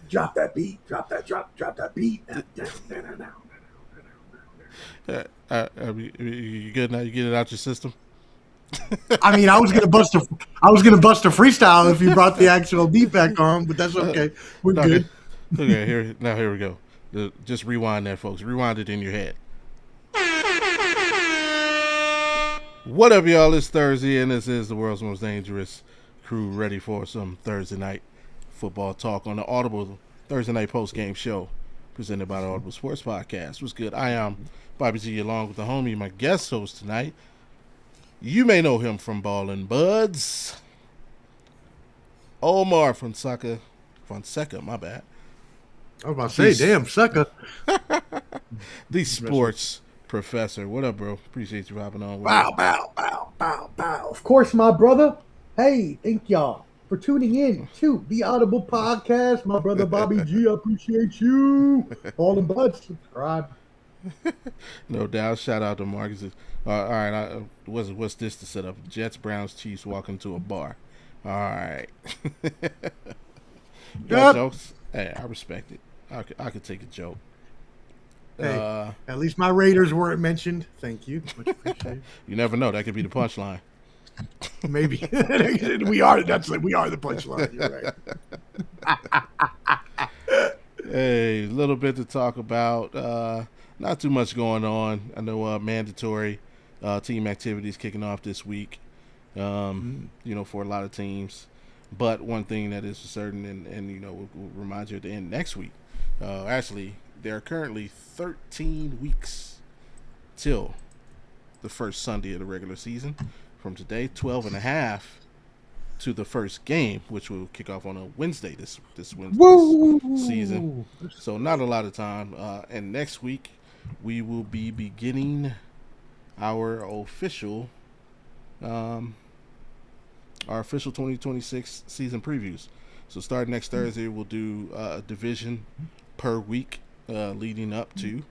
Drop that beat. Drop that beat. You good now? You get it out your system? I mean, I was gonna bust a freestyle if you brought the actual beat back on, but that's okay. We're good. Okay, here we go. Just rewind that, folks. Rewind it in your head. What up, y'all? It's Thursday, and this is the world's most dangerous crew, ready for some Thursday night football talk on the Audible Thursday night postgame show presented by the Audible Sports Podcast. What's good? I am Bobby G, along with the homie, my guest host tonight. You may know him from Ballin' Buds. Omar Fonseca, my bad. I was about to say, damn, sucker. The sports professor. What up, bro? Appreciate you hopping on. Bow. Of course, my brother. Hey, thank y'all for tuning in to the Audible Podcast. My brother Bobby G, I appreciate you. Ballin' Buds, subscribe. No doubt. Shout out to Marcus. All right, what's this to set up? Jets, Browns, Chiefs walk into a bar. All right. Jokes? Hey, I respect it. I could take a joke. Hey, at least my Raiders weren't mentioned. Thank you. Much appreciated. You never know. That could be the punchline. Maybe. we are the punchline. You're right. Hey, a little bit to talk about. Not too much going on. I know mandatory team activities kicking off this week, for a lot of teams. But one thing that is for certain, and we'll remind you at the end next week, actually, there are currently 13 weeks till the first Sunday of the regular season. From today, 12 and a half to the first game, which will kick off on a Wednesday this season. So not a lot of time. And next week, we will be beginning our official 2026 season previews. So starting next Thursday, we'll do a division per week leading up to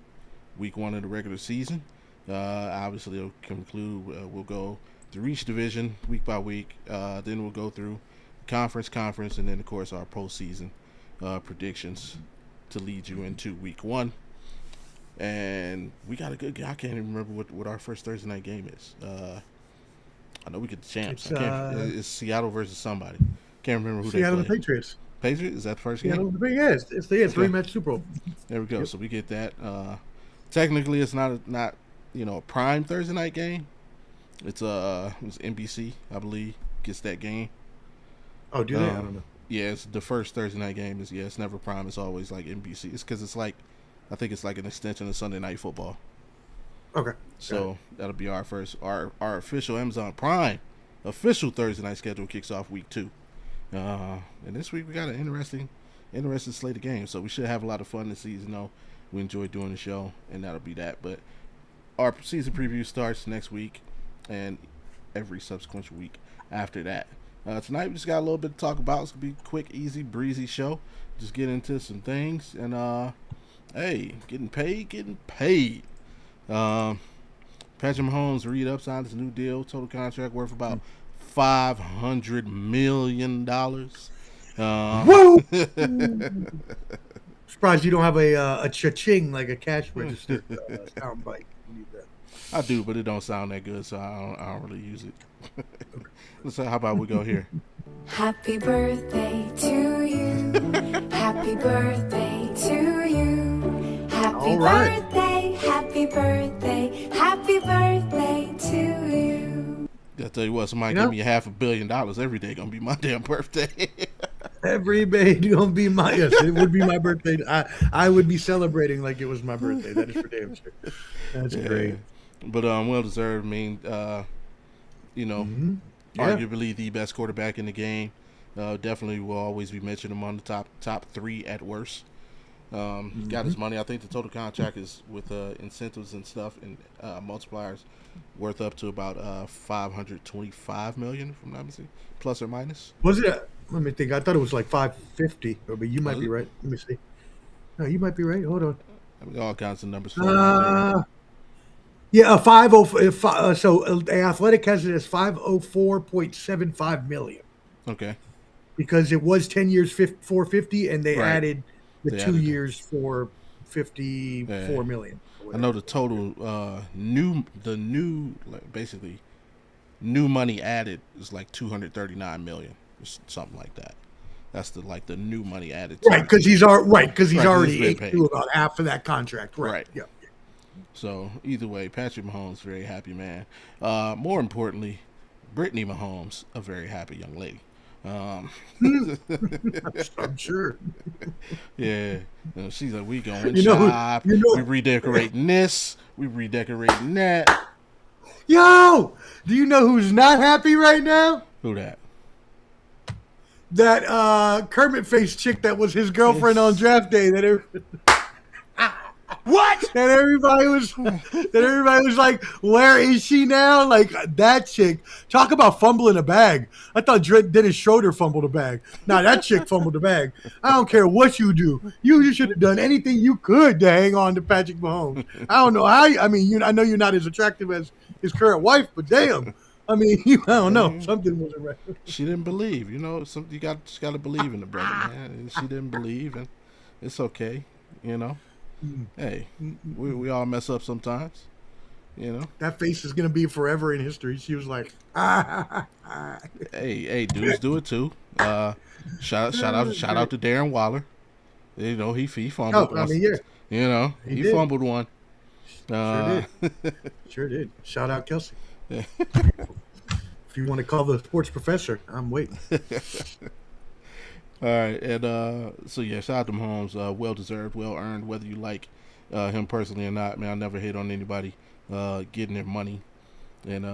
week 1 of the regular season. Obviously, it'll conclude. We'll go through each division week by week. Then we'll go through conference, and then, of course, our postseason predictions to lead you into week 1. And we got a good game. I can't even remember what our first Thursday night game is. I know we get the champs. It's Seattle versus somebody. Can't remember who Seattle they play. The Patriots. Patriots? Is that the first game? It's the rematch Super Bowl. There we go. Yep. So we get that. Technically, it's not a prime Thursday night game. It's NBC, I believe, gets that game. Oh, do they? I don't know. Yeah, it's the first Thursday night game. It's never prime. It's always like NBC. It's because it's like, I think it's like an extension of Sunday Night Football. Okay. So that'll be our first, our official Amazon Prime official Thursday night schedule kicks off week 2. And this week we got an interesting slate of games. So we should have a lot of fun this season. We enjoy doing the show, and that'll be that. But our season preview starts next week, and every subsequent week after that. Tonight we just got a little bit to talk about. It's gonna be a quick, easy, breezy show. Just get into some things, and hey, getting paid. Patrick Mahomes re-up signed his new deal, total contract worth about $500 million. Woo! Surprised you don't have a cha-ching, like a cash register sound bite. I do, but it don't sound that good, so I don't really use it. So how about we go here? Happy birthday to you. Happy birthday to you. Happy birthday, happy birthday, happy birthday to you. Gotta tell you what, somebody give me $500 million every day gonna be my damn birthday. Every day gonna be it would be my birthday. I would be celebrating like it was my birthday. That is for damn sure. That's great. But well deserved. I mean, arguably the best quarterback in the game. Definitely will always be mentioned among the top 3 at worst. Got his money. I think the total contract is with incentives and stuff and multipliers worth up to about $525 million, if I'm not mistaken, plus or minus. Was it? Let me think. I thought it was like 550, but you might be right. Let me see. No, you might be right. Hold on. I mean, all kinds of numbers. Yeah, the Athletic has it as 504.75 million Okay. because it was 10 years 450, and they Right. added the They 2 added years for 54 million. I know the total basically new money added is like 239 million, or something like that. That's the new money added. Right, because he's already been ate paid. through about half of that contract. Right. Yeah. So either way, Patrick Mahomes, very happy man. More importantly, Brittany Mahomes, a very happy young lady. I'm sure. Yeah, she's like, we going You know, shop. We redecorating this. We redecorating that. Yo, do you know who's not happy right now? Who that? That Kermit face chick that was his girlfriend on draft day. That everybody was like, where is she now? Like that chick. Talk about fumbling a bag. I thought Dennis Schroeder fumbled a bag. Nah, that chick fumbled a bag. I don't care what you do. You should have done anything you could to hang on to Patrick Mahomes. I don't know how. I mean, I know you're not as attractive as his current wife, but damn. I mean, I don't know. Something wasn't right. She didn't believe. You know, you got to believe in the brother, man. And she didn't believe, and it's okay. You know. Hey, we all mess up sometimes, you know. That face is gonna be forever in history. She was like, hey, dudes do it too. Shout out to Darren Waller. You know, he fumbled. Oh, I mean, yeah. You know, he fumbled one. Sure did. Shout out Kelsey. If you want to call the sports professor, I'm waiting. All right, and so yeah, shout out to Mahomes. Well deserved, well earned. Whether you like him personally or not, man, I never hate on anybody getting their money. And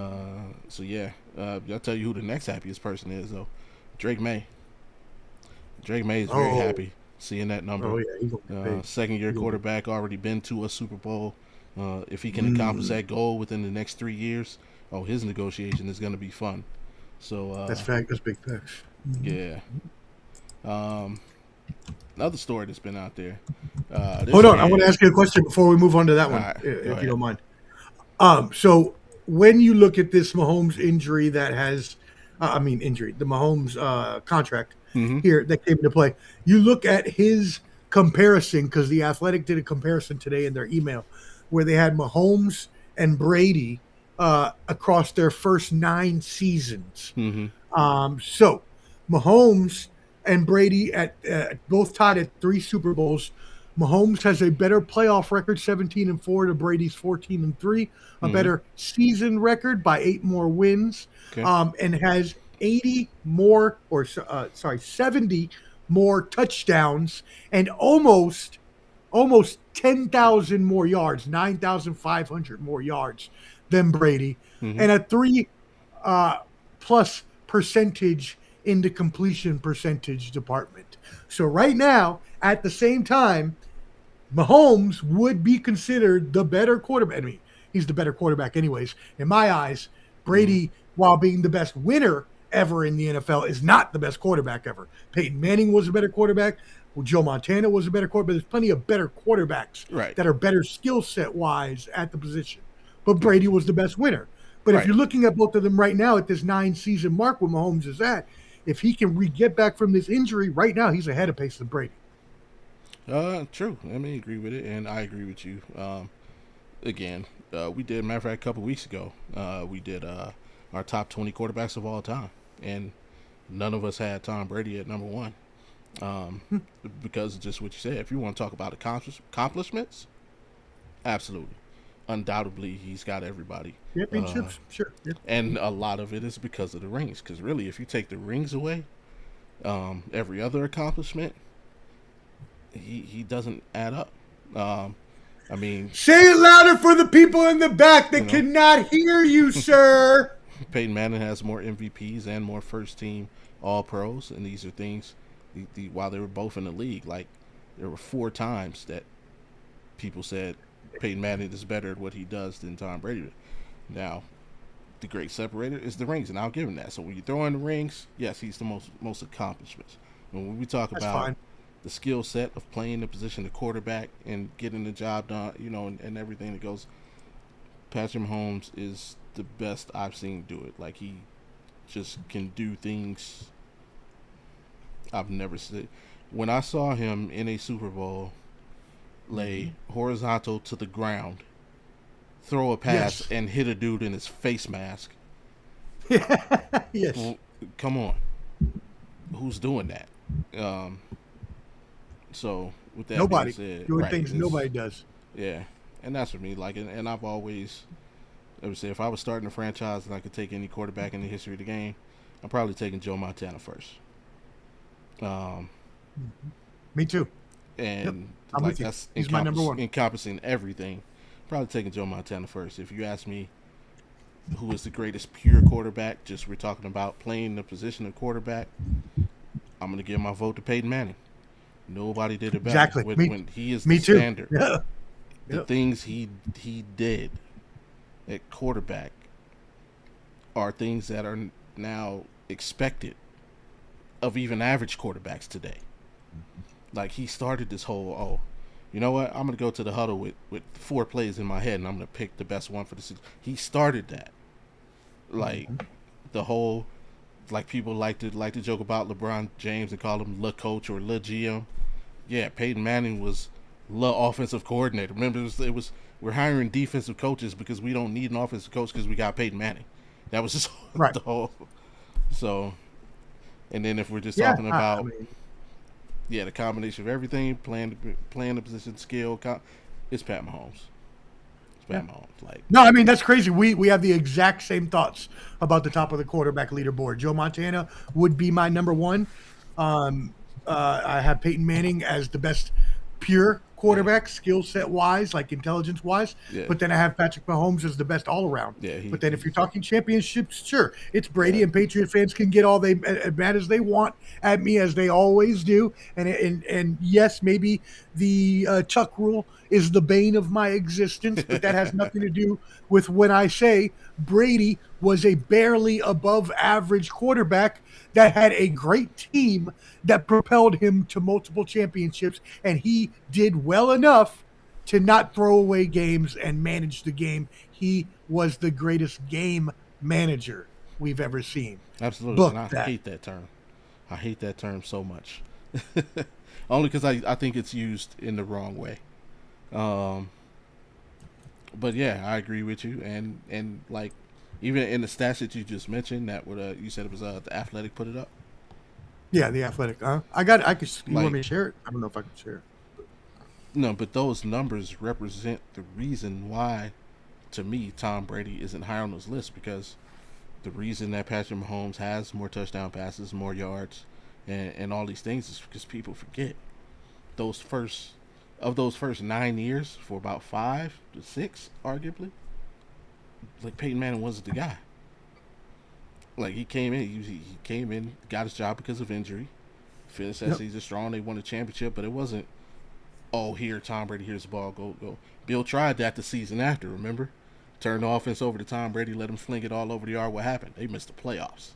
so yeah, I'll tell you who the next happiest person is though. Drake May. Drake May is very happy seeing that number. Oh yeah, second-year quarterback, already been to a Super Bowl. If he can accomplish that goal within the next 3 years, his negotiation is going to be fun. So that's big facts. Yeah. Another story that's been out there. Hold on, I want to ask you a question before we move on to that one, if you don't mind. So when you look at this Mahomes injury the Mahomes contract here that came into play, you look at his comparison, because the Athletic did a comparison today in their email where they had Mahomes and Brady across their first 9 seasons. So Mahomes and Brady at both tied at 3 Super Bowls. Mahomes has a better playoff record, 17-4 to Brady's 14-3, a better season record by 8 more wins, and has 70 more touchdowns and almost 10,000 more yards, 9,500 more yards than Brady, and a 3 plus percentage in the completion percentage department. So right now, at the same time, Mahomes would be considered the better quarterback. I mean, he's the better quarterback anyways. In my eyes, Brady, while being the best winner ever in the NFL, is not the best quarterback ever. Peyton Manning was a better quarterback. Well, Joe Montana was a better quarterback. There's plenty of better quarterbacks that are better skill set wise at the position. But Brady was the best winner. But if you're looking at both of them right now at this 9-season mark where Mahomes is at, if he can get back from this injury, right now he's ahead of pace of Brady. True. I mean, agree with it, and I agree with you. Again, we did, matter of fact, a couple weeks ago, we did our top 20 quarterbacks of all time, and none of us had Tom Brady at number 1. Because of just what you said. If you want to talk about accomplishments, absolutely. Undoubtedly, he's got everybody. Championships, sure. Yeah. And a lot of it is because of the rings. Because really, if you take the rings away, every other accomplishment, he doesn't add up. I mean, say it louder for the people in the back that cannot hear you, sir. Peyton Manning has more MVPs and more first-team All-Pros, and these are things. While they were both in the league, like there were 4 times that people said Peyton Manning is better at what he does than Tom Brady. Now, the great separator is the rings, and I'll give him that. So when you throw in the rings, yes, he's the most accomplishments. And when we talk about the skill set of playing the position of quarterback and getting the job done, and everything that goes, Patrick Mahomes is the best I've seen do it. Like, he just can do things I've never seen. When I saw him in a Super Bowl lay horizontal to the ground, throw a pass, and hit a dude in his face mask. Yes. Well, come on. Who's doing that? So, with that Nobody. being said, Doing things nobody does. Yeah. And that's for me. Like, and I've always, I would say, if I was starting a franchise and I could take any quarterback in the history of the game, I'm probably taking Joe Montana first. Me too. And I'm like with you. that's He's my number one. encompassing everything. Probably taking Joe Montana first. If you ask me who is the greatest pure quarterback, just we're talking about playing the position of quarterback, I'm going to give my vote to Peyton Manning. Nobody did it better. Exactly. When he is the standard. Yeah. The things he did at quarterback are things that are now expected of even average quarterbacks today. Like, he started this whole, you know what? I'm going to go to the huddle with 4 plays in my head, and I'm going to pick the best one for the season. He started that. Like, the whole, like, people like to joke about LeBron James and call him Le Coach or Le GM. Yeah, Peyton Manning was Le Offensive Coordinator. Remember, it was we're hiring defensive coaches because we don't need an offensive coach because we got Peyton Manning. That was just Right. the whole. So, and then if we're just talking about, the combination of everything, playing the position, skill, it's Pat Mahomes. It's Pat Mahomes. Like, no, I mean, that's crazy. We have the exact same thoughts about the top of the quarterback leaderboard. Joe Montana would be my number one. I have Peyton Manning as the best pure quarterback, skill set wise, like intelligence wise. Yeah. But then I have Patrick Mahomes as the best all around. Yeah, but then if you're talking championships, sure, it's Brady, and Patriot fans can get all they mad as they want at me, as they always do. And yes, maybe the Chuck rule is the bane of my existence, but that has nothing to do with when I say Brady was a barely above average quarterback that had a great team that propelled him to multiple championships, and he did well enough to not throw away games and manage the game. He was the greatest game manager we've ever seen. Absolutely. And I hate that term. I hate that term so much. Only because I think it's used in the wrong way. But yeah, I agree with you. And like, even in the stats that you just mentioned, that would you said it was the Athletic put it up. Yeah, the Athletic. I got it. You want me to share it? I don't know if I can share it. No, but those numbers represent the reason why, to me, Tom Brady isn't higher on those lists, because the reason that Patrick Mahomes has more touchdown passes, more yards, and all these things is because people forget those first 9 years, for about 5 to 6, arguably, like, Peyton Manning wasn't the guy. Like, he came in, got his job because of injury, finished that season strong, they won a championship, but it wasn't, here, Tom Brady, here's the ball, go. Bill tried that the season after, remember? Turned the offense over to Tom Brady, let him fling it all over the yard. What happened? They missed the playoffs.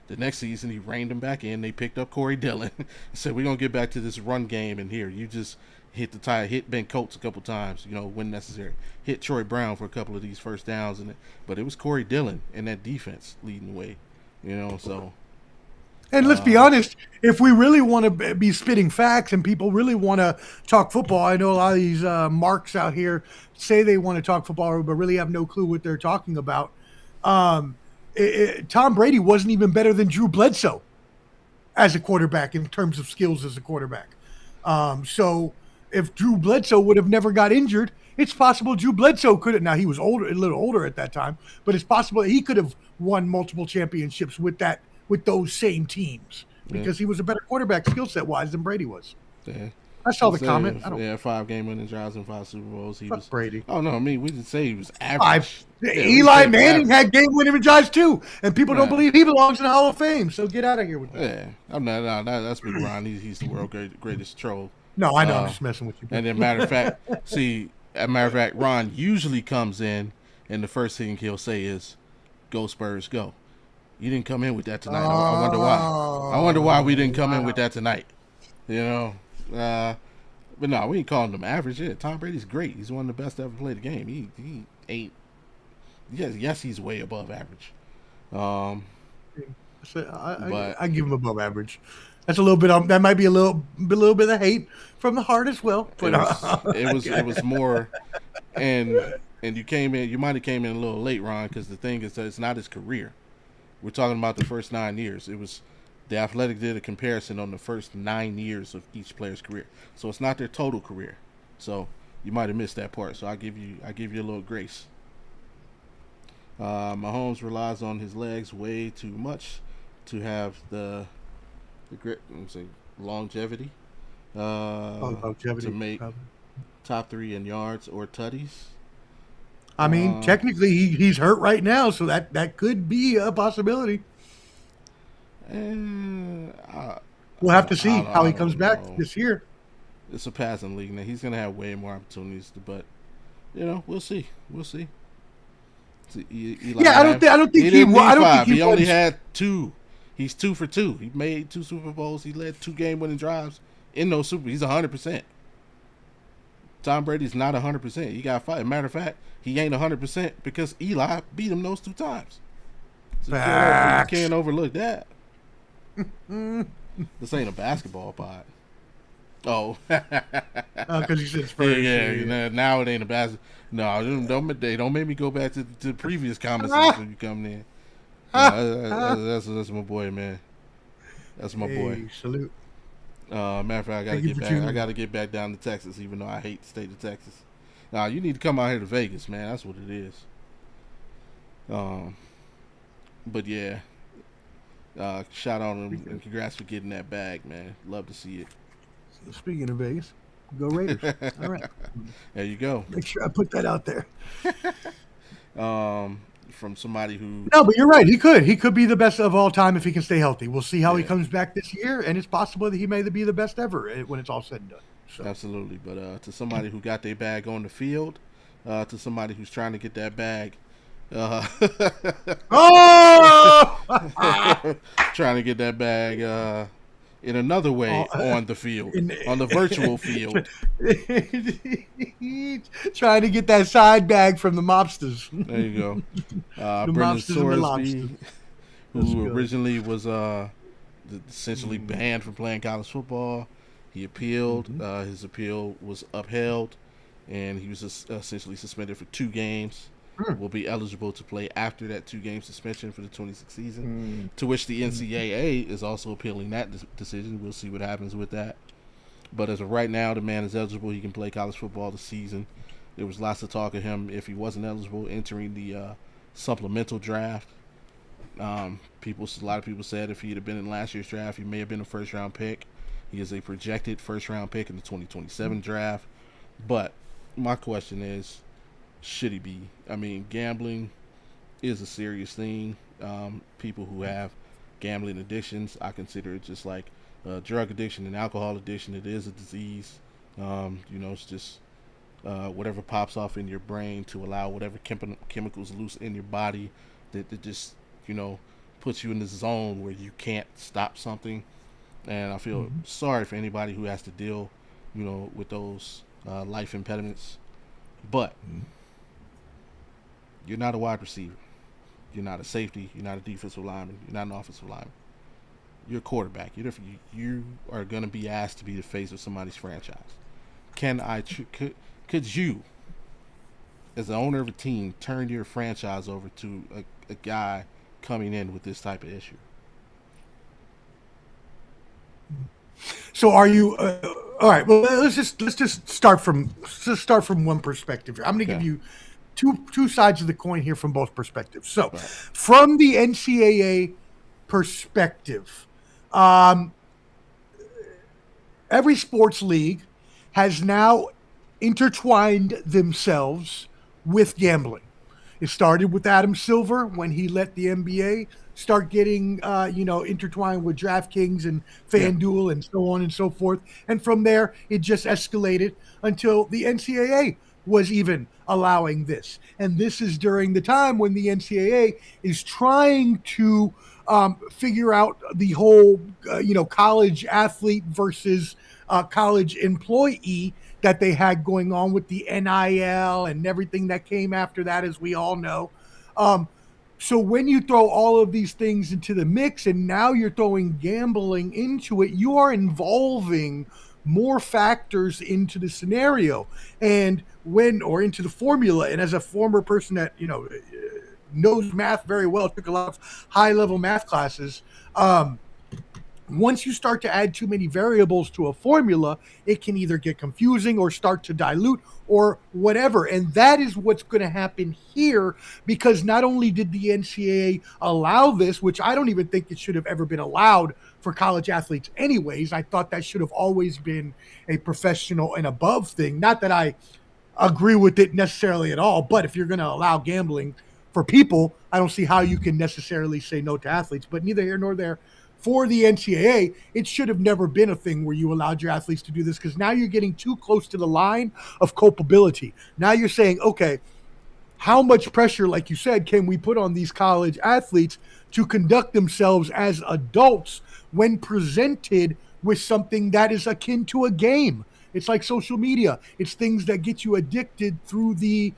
The next season, he reined them back in. They picked up Corey Dillon and said, we're going to get back to this run game, and here, you just hit the tire, hit Ben Coates a couple times, when necessary. Hit Troy Brown for a couple of these first downs, but it was Corey Dillon and that defense leading the way, so. And let's be honest, if we really want to be spitting facts and people really want to talk football, I know a lot of these marks out here say they want to talk football but really have no clue what they're talking about. Tom Brady wasn't even better than Drew Bledsoe as a quarterback in terms of skills as a quarterback. So if Drew Bledsoe would have never got injured, it's possible Drew Bledsoe could have. Now, he was a little older at that time, but it's possible he could have won multiple championships with those same teams because he was a better quarterback skill set wise than Brady was. Yeah. I saw the comment. 5 game winning drives and 5 Super Bowls. He was Brady. Oh no, I mean, we didn't say he was average. Eli Manning had game winning drives too, and people don't believe he belongs in the Hall of Fame. So get out of here with that. Yeah, I'm not. That's Big Ron. He's the world's greatest troll. No, I know. I'm just messing with you. And then, matter of fact, Ron usually comes in, and the first thing he'll say is, "Go Spurs, go." You didn't come in with that tonight. I wonder why. I wonder why we didn't come in with that tonight. But no, we ain't calling him average. Yeah, Tom Brady's great. He's one of the best to ever play the game. He ain't yes, he's way above average. So But I give him above average. That's a little bit. That might be a little bit of hate from the heart as well. But it was more, and you came in. You might have came in a little late, Ron, because the thing is that it's not his career. We're talking about the first 9 years. It was the Athletic did a comparison on the first 9 years of each player's career, so it's not their total career. So you might have missed that part. So I give you a little grace. Mahomes relies on his legs way too much to have the grit, longevity, longevity to make top 3 in yards or tutties. I mean, technically, he's hurt right now, so that could be a possibility. We'll have to see how he comes back this year. It's a passing league now. He's gonna have way more opportunities, but we'll see. We'll see. I don't think he only had 2. He's 2 for 2. He made 2 Super Bowls. He led 2 game-winning drives in those Super. He's 100%. Tom Brady's not 100%. He got 5. Matter of fact, he ain't 100% because Eli beat him those 2 times. So you can't overlook that. This ain't a basketball pod. Oh, because you said Spurs. Yeah. Now it ain't a basketball. No, don't make me go back to the previous conversation when you come in. That's my boy, man. That's my boy. Salute. Matter of fact, I gotta get back down to Texas, even though I hate the state of Texas. Now you need to come out here to Vegas, man. That's what it is. But yeah, shout out and congrats for getting that bag, man. Love to see it. Speaking of Vegas, go Raiders. All right. There you go. Make sure I put that out there. From somebody who... No, but you're right. He could be the best of all time if he can stay healthy. We'll see how he comes back this year, and it's possible that he may be the best ever when it's all said and done. So. Absolutely. But to somebody who got their bag on the field, to somebody who's trying to get that bag... trying to get that bag in another way on the field, on the virtual field. Trying to get that side bag from the mobsters. There you go. Brendan Sorsby, who originally was essentially banned from playing college football. He appealed. His appeal was upheld, and he was essentially suspended for 2 games. Will be eligible to play after that 2-game suspension for the 26th season, to which the NCAA is also appealing that decision. We'll see what happens with that. But as of right now, the man is eligible. He can play college football this season. There was lots of talk of him, if he wasn't eligible, entering the supplemental draft. A lot of people said if he'd have been in last year's draft, he may have been a first-round pick. He is a projected first-round pick in the 2027 draft. But my question is, should he be? I mean, gambling is a serious thing. People who have gambling addictions, I consider it just like drug addiction and alcohol addiction. It is a disease. It's just whatever pops off in your brain to allow whatever chemicals loose in your body that just, puts you in this zone where you can't stop something. And I feel sorry for anybody who has to deal, with those life impediments. But you're not a wide receiver. You're not a safety. You're not a defensive lineman. You're not an offensive lineman. You're a quarterback. You are going to be asked to be the face of somebody's franchise. Could you, as the owner of a team, turn your franchise over to a guy coming in with this type of issue? So are you? All right. Well, let's just start from one perspective. I'm going to give you two sides of the coin here from both perspectives. So, from the NCAA perspective, every sports league has now intertwined themselves with gambling. It started with Adam Silver when he let the NBA start getting, intertwined with DraftKings and FanDuel and so on and so forth. And from there, it just escalated until the NCAA was even allowing this. And this is during the time when the NCAA is trying to figure out the whole, college athlete versus college employee that they had going on with the NIL and everything that came after that, as we all know. So when you throw all of these things into the mix and now you're throwing gambling into it, you are involving more factors into the scenario or into the formula. And as a former person that, knows math very well, took a lot of high level math classes, once you start to add too many variables to a formula, it can either get confusing or start to dilute or whatever. And that is what's going to happen here, because not only did the NCAA allow this, which I don't even think it should have ever been allowed for college athletes anyways. I thought that should have always been a professional and above thing. Not that I agree with it necessarily at all, but if you're going to allow gambling for people, I don't see how you can necessarily say no to athletes. But neither here nor there. For the NCAA, it should have never been a thing where you allowed your athletes to do this, because now you're getting too close to the line of culpability. Now you're saying, okay, how much pressure, like you said, can we put on these college athletes to conduct themselves as adults when presented with something that is akin to a game? It's like social media. It's things that get you addicted through the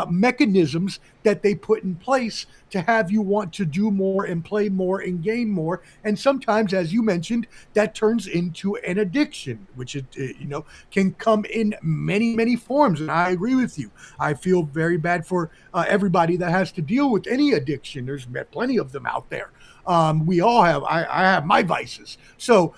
mechanisms that they put in place to have you want to do more and play more and game more. And sometimes, as you mentioned, that turns into an addiction, which can come in many, many forms. And I agree with you. I feel very bad for everybody that has to deal with any addiction. There's plenty of them out there. We all have. I have my vices. So.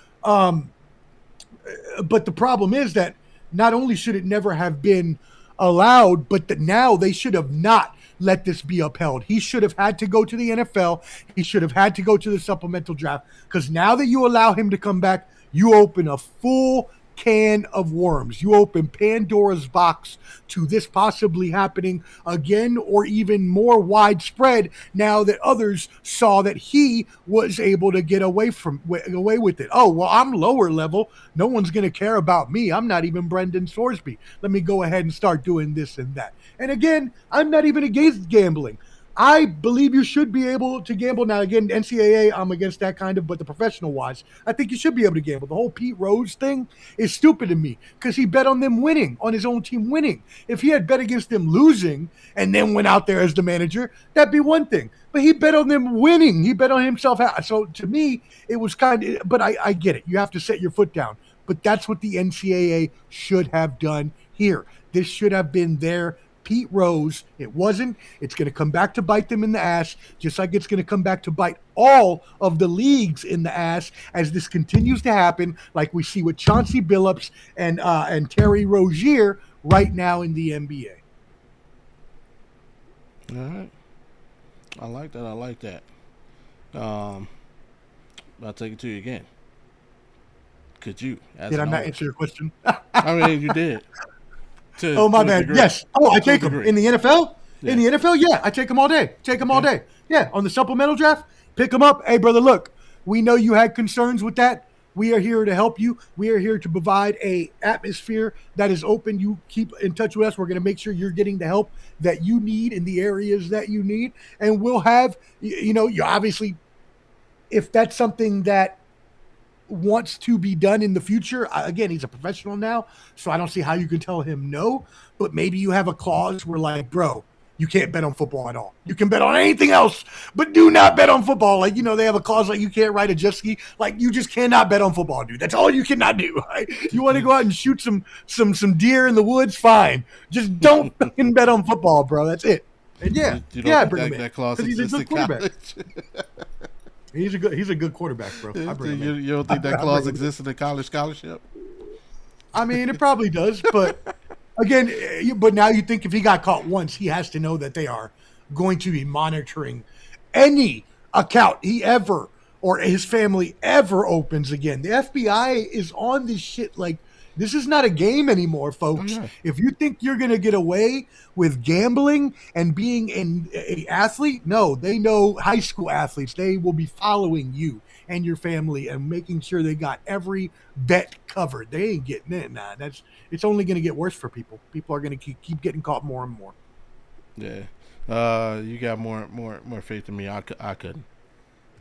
But the problem is that not only should it never have been allowed, but that now they should have not let this be upheld. He should have had to go to the NFL. He should have had to go to the supplemental draft, because now that you allow him to come back, you open a full can of worms. You open Pandora's box to this possibly happening again, or even more widespread now that others saw that he was able to get away with it. Oh, well, I'm lower level. No one's going to care about me. I'm not even Brendan Sorsby. Let me go ahead and start doing this and that. And again, I'm not even against gambling. I believe you should be able to gamble. Now, again, NCAA, I'm against that kind of, but the professional wise, I think you should be able to gamble. The whole Pete Rose thing is stupid to me, because he bet on them winning, on his own team winning. If he had bet against them losing and then went out there as the manager, that'd be one thing. But he bet on them winning. He bet on himself out. So to me, it was kind of, but I get it. You have to set your foot down. But that's what the NCAA should have done here. This should have been their Pete Rose. It wasn't. It's going to come back to bite them in the ass, just like it's going to come back to bite all of the leagues in the ass as this continues to happen, like we see with Chauncey Billups and Terry Rozier right now in the NBA. All right. I like that. I'll take it to you again. Could you? Did I not answer your question? I mean, you did. Oh, my bad. Yes. Oh, I take them. In the NFL? Yeah. In the NFL, yeah. I take them all day. All day. Yeah. On the supplemental draft, pick them up. Hey, brother, look, we know you had concerns with that. We are here to help you. We are here to provide a atmosphere that is open. You keep in touch with us. We're going to make sure you're getting the help that you need in the areas that you need. And we'll have, you obviously, if that's something that wants to be done in the future. Again, he's a professional now, so I don't see how you can tell him no, but maybe you have a clause where, like, bro, you can't bet on football at all. You can bet on anything else, but do not bet on football. Like, they have a clause like you can't ride a jet ski. Like, you just cannot bet on football, dude. That's all you cannot do. Right? You want to go out and shoot some deer in the woods? Fine. Just don't fucking bet on football, bro. That's it. And bring him in. Because he's a good quarterback. He's a good quarterback, bro. You don't think that clause exists in the college scholarship? I mean, it probably does, but again, but now you think if he got caught once, he has to know that they are going to be monitoring any account he ever or his family ever opens again. The FBI is on this shit like this is not a game anymore, folks. Oh, yeah. If you think you're going to get away with gambling and being an athlete, no, they know high school athletes. They will be following you and your family and making sure they got every bet covered. They ain't getting it. Nah, it's only going to get worse for people. People are going to keep getting caught more and more. Yeah. You got more faith in me. I couldn't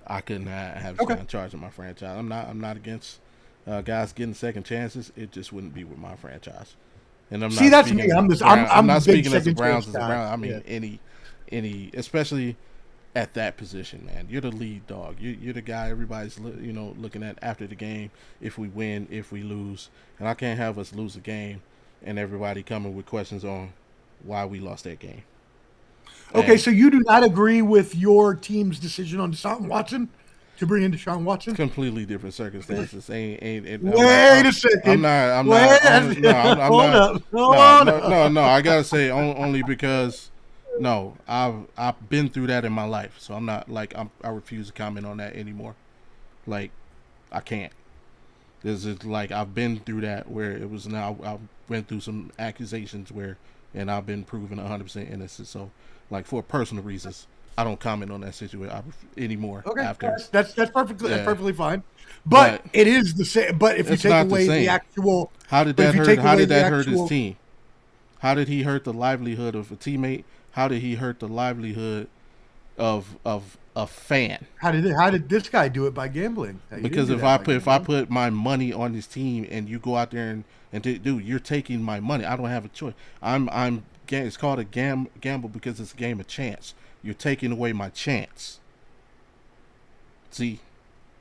have this guy in charge of my franchise. I'm not against guys getting second chances. It just wouldn't be with my franchise. And I'm not that's me. I'm not speaking as the Browns. I mean, especially at that position, man. You're the lead dog. You're the guy everybody's looking at after the game. If we win, if we lose, and I can't have us lose a game and everybody coming with questions on why we lost that game. Okay, so you do not agree with your team's decision on Deshaun Watson to bring in Deshaun Watson? Completely different circumstances. Wait a second. No. I gotta say only because I've been through that in my life, so I'm not like I refuse to comment on that anymore. Like I can't. This is like I've been through that where it was now I went through some accusations and I've been proven 100% innocent. So like for personal reasons, I don't comment on that situation anymore. Okay, after that's perfectly fine. But it is the same. But if you take away the actual, how did that hurt his team? How did he hurt the livelihood of a teammate? How did he hurt the livelihood of a fan? How did this guy do it by gambling? Because if I put my money on this team and you go out there and dude, you're taking my money. I don't have a choice. It's called a gamble because it's a game of chance. You're taking away my chance. See?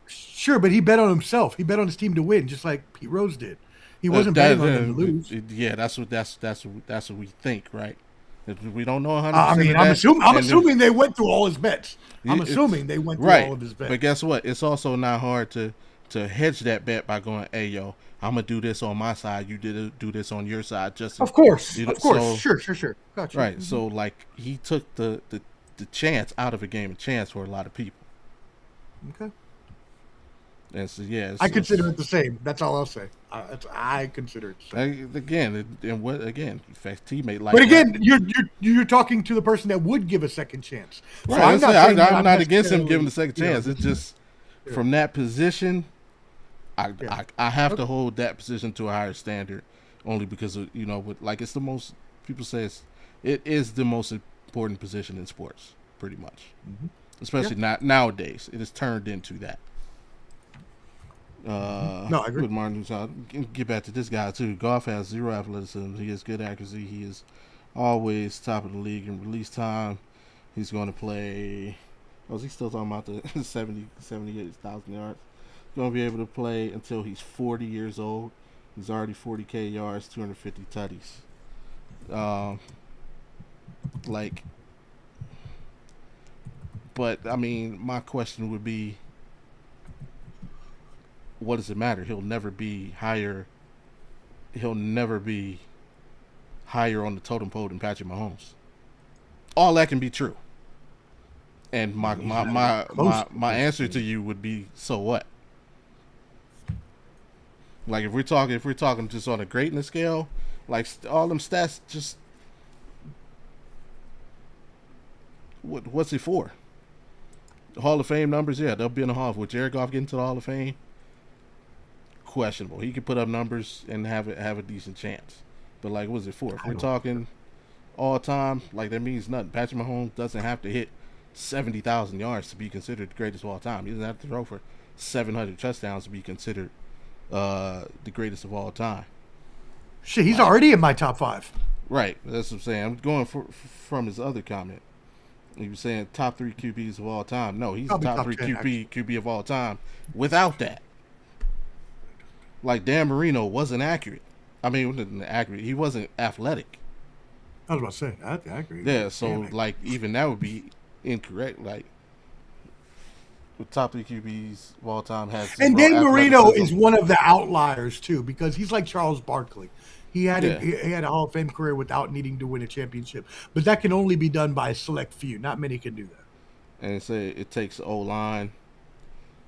Sure, but he bet on himself. He bet on his team to win, just like Pete Rose did. He wasn't betting on them to lose. Yeah, that's what we think, right? We don't know 100%. I mean, I'm assuming they went through all his bets. I'm assuming they went through all of his bets. But guess what? It's also not hard to hedge that bet by going, "Hey, yo, I'm gonna do this on my side. You do this on your side." Just of course. Sure. Gotcha. Right. So like he took the chance out of a game of chance for a lot of people. Okay. And so I consider it the same. That's all I'll say. I consider it the same. Again, teammate like. But again, you're talking to the person that would give a second chance. So right. I'm not against him giving a second chance. It's just from that position, I have to hold that position to a higher standard, only because of, it's the most people say it is the most important position in sports, pretty much. Mm-hmm. Especially not nowadays. It has turned into that. No, I agree. With Martin, get back to this guy too. Goff has zero athleticism. He has good accuracy. He is always top of the league in release time. He's going to play. Oh, is he still talking about the 78,000 yards? He's going to be able to play until he's 40 years old. He's already 40K yards, 250 tutties. But I mean, my question would be, what does it matter? He'll never be higher on the totem pole than Patrick Mahomes. All that can be true. And my answer to you would be, so what? Like if we're talking just on a greatness scale, like all them stats, just what's it for? The Hall of Fame numbers, yeah, they'll be in the Hall. Would Jared Goff get into the Hall of Fame? Questionable. He could put up numbers and have a decent chance. But like, what's it for? If we're talking all time, like that means nothing. Patrick Mahomes doesn't have to hit 70,000 yards to be considered the greatest of all time. He doesn't have to throw for 700 touchdowns to be considered the greatest of all time. Shit, he's already in my top 5. Right. That's what I'm saying. I'm going from his other comment. He was saying top 3 QBs of all time. No, he's probably top 3 10, QB of all time without that. Like Dan Marino wasn't accurate. I mean, wasn't accurate. He wasn't athletic. I was about to say, I agree. Yeah, so like even that would be incorrect. Like the top 3 QBs of all time has. And Dan Marino is one of the outliers too, because he's like Charles Barkley. He had a Hall of Fame career without needing to win a championship, but that can only be done by a select few. Not many can do that. And say it takes O-line.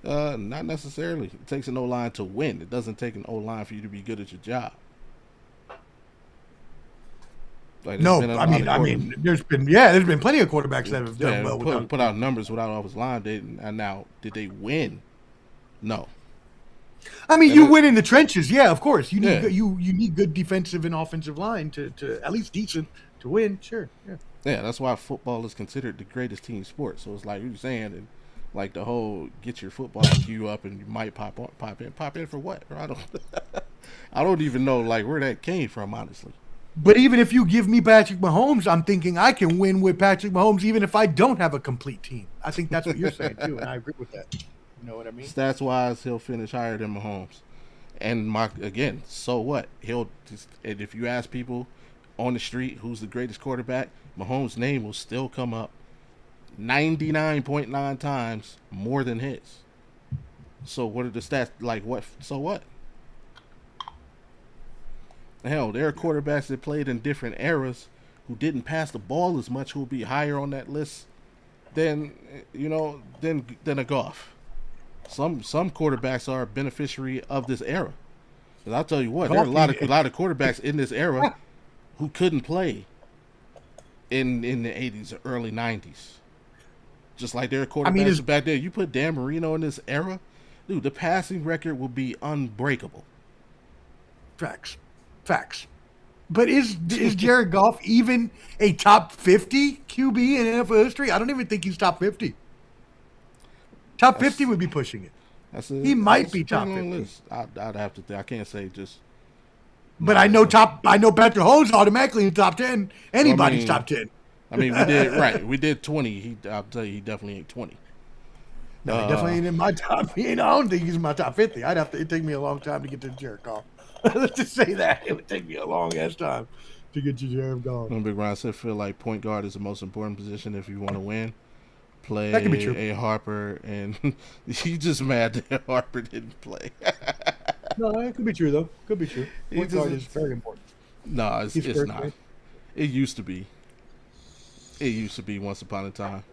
Not necessarily. It takes an O-line to win. It doesn't take an O-line for you to be good at your job. Like, I mean, there's been plenty of quarterbacks that have done well put out numbers without offensive line. Did they win? No. I mean, you win in the trenches, yeah, of course. You need you need good defensive and offensive line to at least decent to win. Sure, yeah. Yeah, that's why football is considered the greatest team sport. So it's like you're saying, and like the whole get your football IQ up, and you might pop in for what? I don't even know like where that came from, honestly. But even if you give me Patrick Mahomes, I'm thinking I can win with Patrick Mahomes even if I don't have a complete team. I think that's what you're saying too, and I agree with that. You know what I mean? Stats wise, he'll finish higher than Mahomes. And again, so what? And if you ask people on the street who's the greatest quarterback, Mahomes' name will still come up 99.9 times more than his. So what are the stats like? What? So what? Hell, there are quarterbacks that played in different eras who didn't pass the ball as much who will be higher on that list than a Goff. Some quarterbacks are a beneficiary of this era. Because I'll tell you what, there are a lot of quarterbacks in this era who couldn't play in the 80s or early 90s. Just like there are quarterbacks back there. You put Dan Marino in this era, dude, the passing record will be unbreakable. Facts. But is Jared Goff even a top 50 QB in NFL history? I don't even think he's top 50. Top 50 would be pushing it. He might be top 50. I'd have to. I can't say just. But I know Patrick Mahomes automatically in top 10. Anybody's top 10. I mean, we did right. We did 20. I'll tell you, he definitely ain't 20. No, he definitely ain't in my top. I don't think he's in my top 50. It'd take me a long time to get to Jared Goff. Let's just say that. It would take me a long ass time to get to Jared Goff. Big Ron said, feel like point guard is the most important position if you want to win. Play that could be true. A Harper, and he's just mad that Harper didn't play. No, it could be true, though. Could be true. Point guard is very important. No, it's not. Great. It used to be. It used to be once upon a time.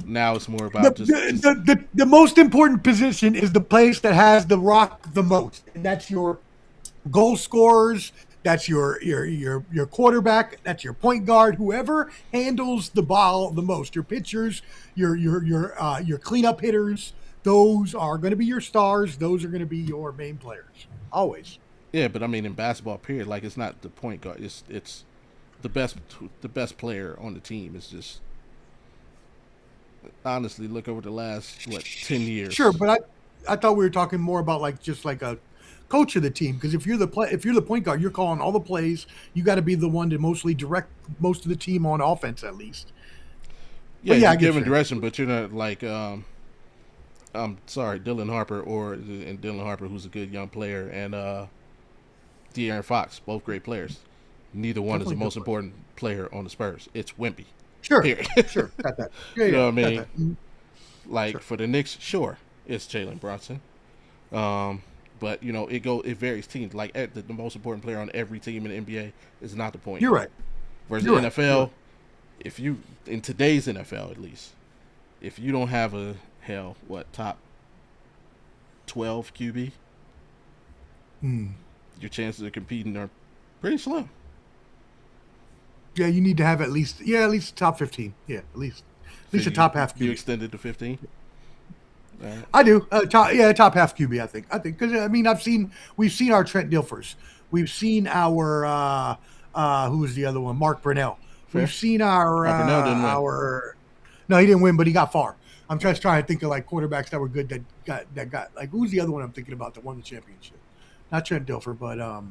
Now it's more about the most important position is the place that has the rock the most, and that's your goal scorers. That's your quarterback. That's your point guard. Whoever handles the ball the most. Your pitchers, your cleanup hitters. Those are going to be your stars. Those are going to be your main players. Always. Yeah, but I mean in basketball, period. Like it's not the point guard. It's the best player on the team. It's just. Honestly, look over the last 10 years. Sure, but I thought we were talking more about like a coach of the team, because if you're the point guard, you're calling all the plays. You got to be the one to mostly direct most of the team on offense at least. Yeah, you're giving direction, but you're not like I'm sorry, Dylan Harper who's a good young player, and De'Aaron Fox, both great players. Neither one is the most important player on the Spurs. It's Wimpy. Sure, sure, got that. Yeah, you know what I mean? Like sure. For the Knicks, sure, it's Jalen Brunson. But it varies teams. Like the most important player on every team in the NBA is not the point. You're right. Versus the NFL, if you in today's NFL at least, if you don't have a top 12 QB, your chances of competing are pretty slim. Yeah, you need to have at least top 15. Yeah, at least a top half QB. You extended to 15? Right. I do. Top half QB. I think because I mean we've seen our Trent Dilfers. We've seen our who was the other one? Mark Brunell. Fair. We've seen our Brunell didn't win. No, he didn't win, but he got far. I'm just trying to think of like quarterbacks that were good that got like who's the other one I'm thinking about that won the championship? Not Trent Dilfer, but I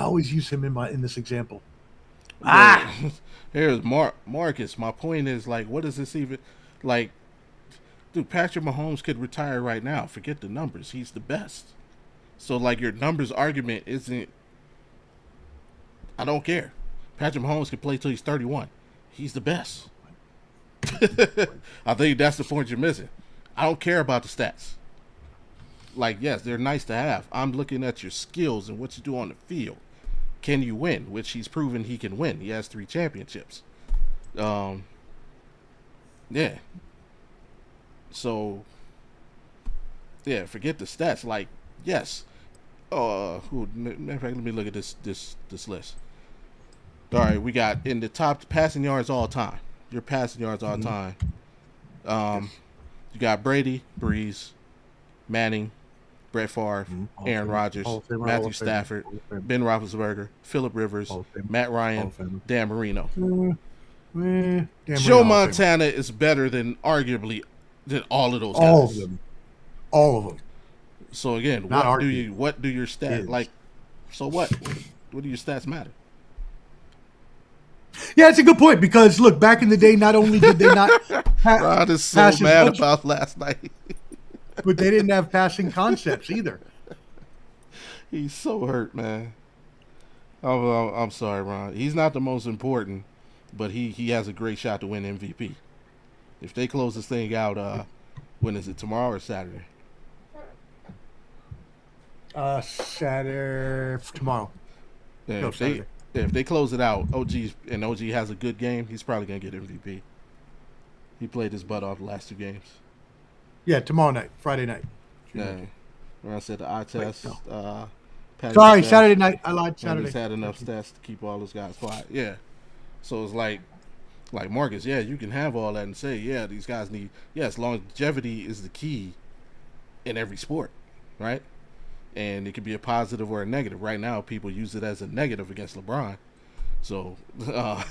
always use him in this example. Here's Marcus. My point is, like, what is this even like? Dude, Patrick Mahomes could retire right now. Forget the numbers. He's the best. So, like, your numbers argument isn't. I don't care. Patrick Mahomes can play till he's 31. He's the best. I think that's the point you're missing. I don't care about the stats. Like, yes, they're nice to have. I'm looking at your skills and what you do on the field. Can you win? Which he's proven he can win. He has 3 championships. Yeah. So, yeah, forget the stats. Like, yes. Matter of fact, let me look at this list. All right, we got in the top passing yards all time. Your passing yards all time. You got Brady, Breeze, Manning, Brett Favre, Aaron Rodgers, Matthew Stafford, Ben Roethlisberger, Phillip Rivers, Matt Ryan, Dan Marino. Joe Montana is better than arguably than all of those guys. All of them. So again, what do your stats like? So what? do your stats matter? Yeah, it's a good point because look, back in the day, not only did they not Rod is so mad about last night, but they didn't have passing concepts either. He's so hurt, man. I'm sorry, Ron. He's not the most important, but he has a great shot to win MVP. If they close this thing out, when is it? Tomorrow or Saturday? Saturday tomorrow. Yeah, No, if they close it out, OG has a good game, he's probably gonna get MVP. He played his butt off the last 2 games. Yeah, tomorrow night, Friday night. Yeah. When I said the eye test, Sorry, Saturday night. I lied. Saturday. He's had enough stats to keep all those guys quiet. Yeah. So it's like Marcus, yeah, you can have all that and say, yeah, these guys need, yes, longevity is the key in every sport, right? And it could be a positive or a negative. Right now, people use it as a negative against LeBron. So, I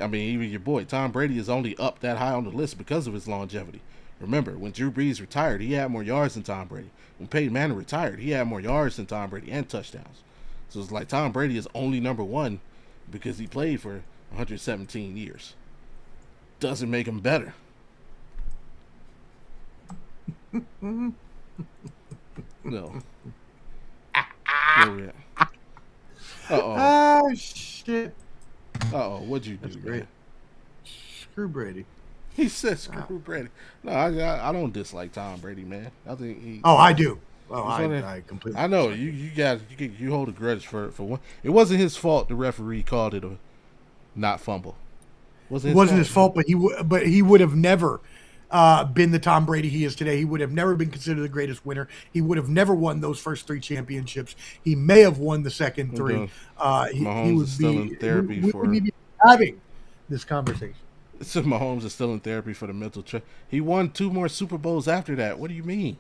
mean, even your boy, Tom Brady, is only up that high on the list because of his longevity. Remember, when Drew Brees retired, he had more yards than Tom Brady. When Peyton Manning retired, he had more yards than Tom Brady and touchdowns. So it's like Tom Brady is only number 1 because he played for 117 years. Doesn't make him better. No. Where we at? Oh, shit. What'd you do? That's great. Man? Screw Brady. He said screw Brady. No, I don't dislike Tom Brady, man. I think he. Oh, I do. Oh, I completely. I know you hold a grudge for one. It wasn't his fault. The referee called it a not fumble. It wasn't his fault, but he would have never been the Tom Brady he is today. He would have never been considered the greatest winner. He would have never won those first 3 championships. He may have won the second 3. He would still be in therapy we for wouldn't be having this conversation. So Mahomes is still in therapy for the mental check. He won 2 more Super Bowls after that. What do you mean?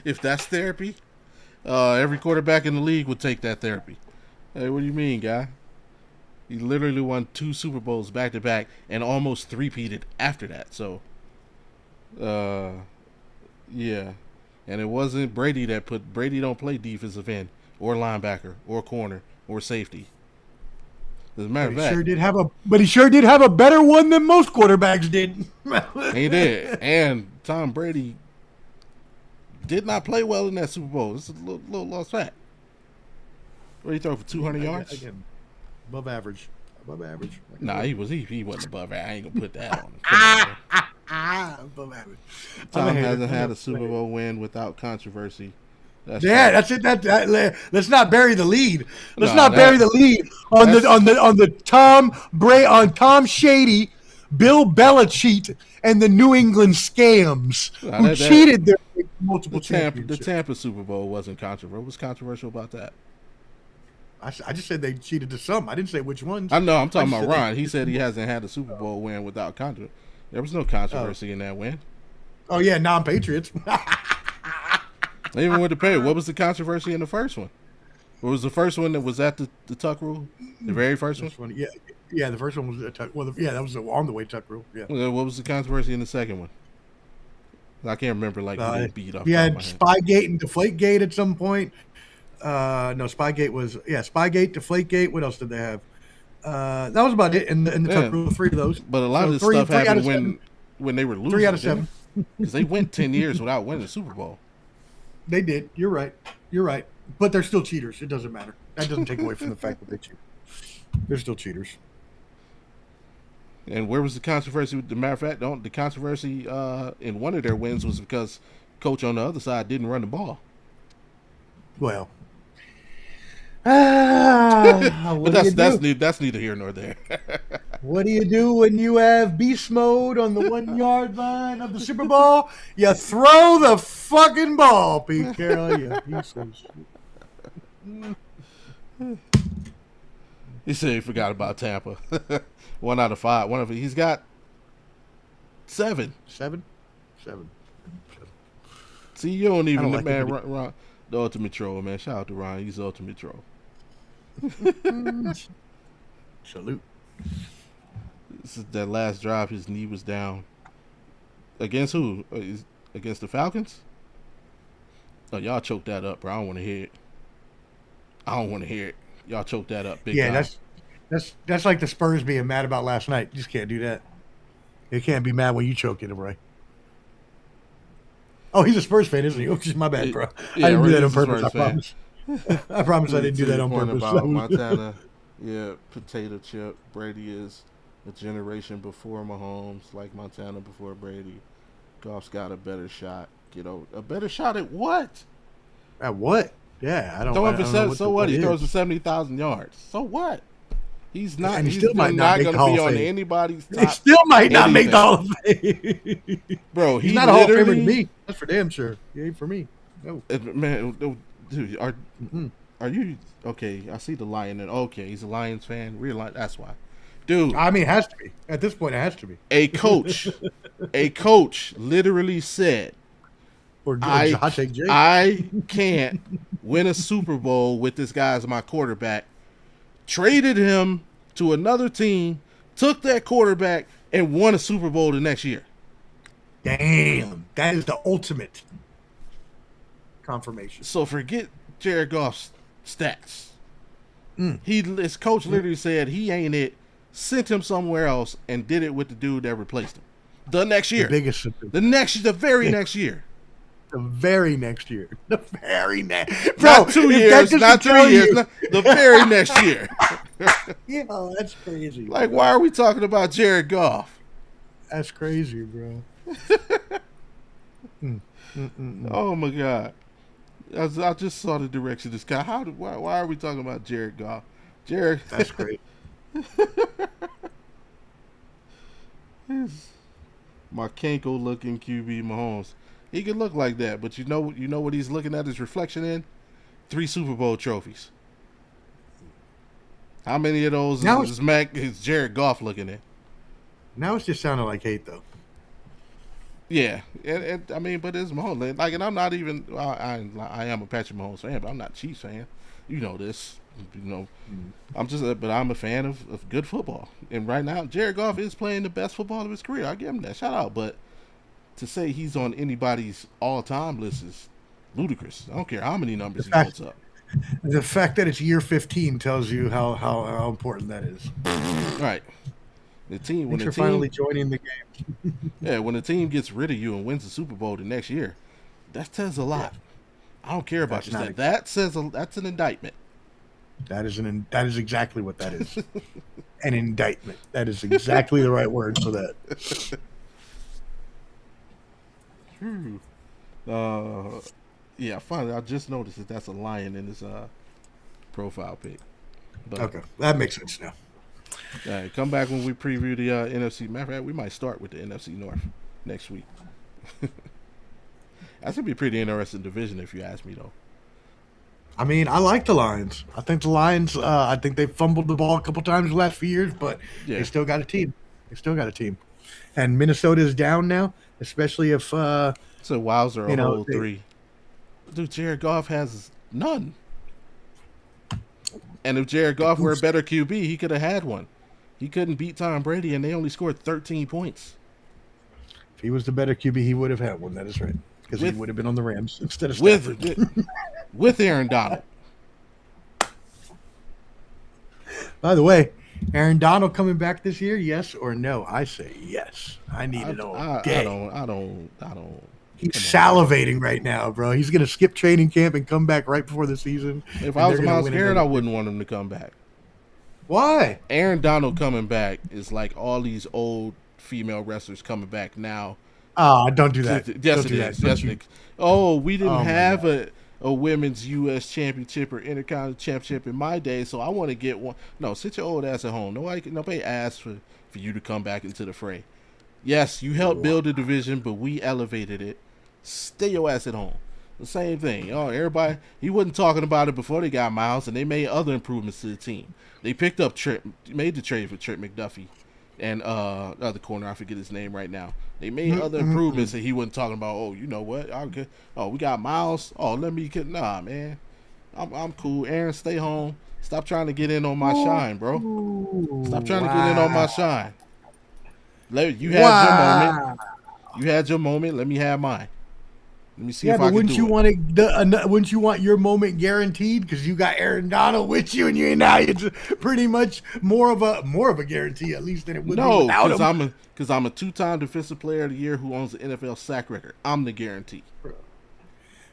If that's therapy, every quarterback in the league would take that therapy. Hey, what do you mean, guy? He literally won 2 Super Bowls back to back and almost three-peated after that. So, yeah. And it wasn't Brady that Brady don't play defensive end or linebacker or corner or safety. As a matter of fact, he sure did have a better one than most quarterbacks did. He did. And Tom Brady did not play well in that Super Bowl. It's a little lost fact. What did he throw for 200 yards? Again, above average. Nah, he wasn't above average. I ain't gonna put that on. Above average. Tom hasn't had a Super Bowl win without controversy. That's it. Let's not bury the lead. Bury the lead on Tom Shady, Bill Belichick, and the New England Scams who cheated their multiple championships. The Tampa Super Bowl wasn't controversial. What was controversial about that? I just said they cheated to some. I didn't say which ones. I know. I'm talking about Ron. He said he hasn't had a Super Bowl win without controversy. There was no controversy in that win. Oh yeah, non-Patriots. Even with the Patriots, what was the controversy in the first one? What was the first one that was at the tuck rule? The very first one? Yeah, the first one was a tuck. Well, that was on the way tuck rule. Yeah. What was the controversy in the second one? I can't remember. Who they beat up. You had Spygate and Deflategate at some point. No, Spygate was Spygate, Deflategate. What else did they have? That was about it in the tuck rule. 3 of those. But a lot of this stuff happened when they were losing. 3 out of 7. Because they went 10 years without winning the Super Bowl. They did. You're right. But they're still cheaters. It doesn't matter. That doesn't take away from the fact that they cheat. They're still cheaters. And where was the controversy? The matter of fact, the controversy in one of their wins was because coach on the other side didn't run the ball. Well, but that's neither here nor there. What do you do when you have beast mode on the 1-yard line of the Super Bowl? You throw the fucking ball, Pete Carroll. You piece of shit. He said he forgot about Tampa. 1 out of 5. He's got 7. 7. See, you don't even Ron, the ultimate troll, man. Shout out to Ron. He's the ultimate troll. Salute. This is that last drive. His knee was down. Against who? Against the Falcons? Oh, y'all choked that up, bro. I don't want to hear it. I don't want to hear it. Y'all choked that up big Yeah, time. that's like the Spurs being mad about last night. You just can't do that. You can't be mad when you choke it, Ray. Oh, he's a Spurs fan, isn't he? Oh, my bad, bro. Yeah, I didn't do that on he's a purpose. I Spurs fan. promise. I promise I didn't do that on Point purpose. about Montana, yeah, potato chip. Brady is a generation before Mahomes, like Montana before Brady. Goff's got a better shot. A better shot at what? At what? Yeah, I don't. Throwing I for don't know so what? He is. throws for 70,000 yards. So what? He's not. And he he's still might not make going the to Hall be of on Fame. anybody's top. He still might not make the Hall of anything. Fame. Bro, He's not a Hall of Famer to me. That's for damn sure. He ain't for me. No. Man, dude, are you okay? I see the Lion. And okay, he's a Lions fan. That's why, dude. I mean, it has to be. At this point, it has to be. A coach literally said, I can't win a Super Bowl with this guy as my quarterback. Traded him to another team, took that quarterback, and won a Super Bowl the next year. Damn, that is the ultimate confirmation. So forget Jared Goff's stats. His coach literally said he ain't it, sent him somewhere else, and did it with the dude that replaced him. The next year. The very next year. The very next year. The very next. Not 2 years, not 3 years. The very next year. Yeah, that's crazy. Like, why are we talking about Jared Goff? That's crazy, bro. Oh my God! I just saw the direction this guy. Why are we talking about Jared Goff? Jared. That's great. My Kanko looking QB Mahomes. He could look like that, but you know what he's looking at his reflection in? 3 Super Bowl trophies. How many of those is Jared Goff looking at? Now it's just sounding like hate, though. Yeah, and I mean, but it's Mahomes. Like, and I'm not even. I am a Patrick Mahomes fan, but I'm not a Chiefs fan. You know this. I'm but I'm a fan of good football. And right now, Jared Goff is playing the best football of his career. I give him that shout out. But to say he's on anybody's all-time list is ludicrous. I don't care how many numbers he puts up. The fact that it's year 15 tells you how important that is. Right. When the team finally joining the game. Yeah, when the team gets rid of you and wins the Super Bowl the next year, that says a lot. Yeah. I don't care about your stats. That's an indictment. That is exactly what that is. An indictment. That is exactly the right word for that. Yeah, finally, I just noticed that's a lion in his profile pic. But, okay, that makes sense now. All right, come back when we preview the NFC. Matter of fact, we might start with the NFC North next week. That's going to be a pretty interesting division if you ask me, though. I mean, I like the Lions. I think the Lions, I think they fumbled the ball a couple times the last few years, but they still got a team. And Minnesota is down now, especially if... so Wowzer a whole 3. Dude, Jared Goff has none. And if Jared Goff were a better QB, he could have had one. He couldn't beat Tom Brady, and they only scored 13 points. If he was the better QB, he would have had one. That is right. Because he would have been on the Rams instead of Stafford. With Aaron Donald. By the way, Aaron Donald coming back this year, yes or no? I say yes. I need it all day. I don't. He's salivating right now, bro. He's going to skip training camp and come back right before the season. If I was Myles Garrett, I wouldn't want him to come back. Why? Aaron Donald coming back is like all these old female wrestlers coming back now. Oh, don't do that. Yes, it is. Yes, oh, we didn't have a women's U.S. championship or Intercontinental championship in my day, so I want to get one. No, sit your old ass at home. Nobody asked for you to come back into the fray. Yes, you helped build the division, but we elevated it. Stay your ass at home. The same thing. Everybody, he wasn't talking about it before they got Miles, and they made other improvements to the team. They picked up made the trade for Trent McDuffie and other corner, I forget his name right now. They made other improvements that he wasn't talking about. Oh, you know what? We got Miles. Oh, nah, man. I'm cool. Aaron, stay home. Stop trying to get in on my shine, bro. Stop trying to get in on my shine. You had your moment. You had your moment. Let me have mine. Let me see if I can do it. Wouldn't you want your moment guaranteed? Because you got Aaron Donald with you, and it's pretty much more of a guarantee, at least than it would be without him. Because I'm a 2-time Defensive Player of the Year who owns the NFL sack record. I'm the guarantee.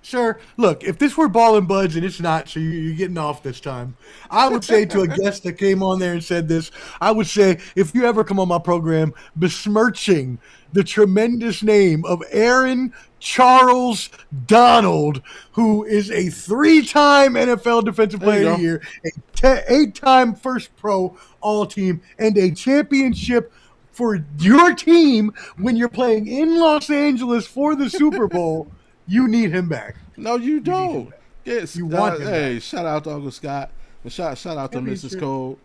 Sure. Look, if this were Ball and Buds, and it's not, so you're getting off this time, I would say to a guest that came on there and said this, I would say, if you ever come on my program besmirching the tremendous name of Aaron Charles Donald, who is a 3-time NFL Defensive Player of the Year, a 8-time First Pro All-Team, and a championship for your team when you're playing in Los Angeles for the Super Bowl, you need him back. No, you don't. Yes, you want him back. Shout out to Uncle Scott. And shout out to Mrs. Cole.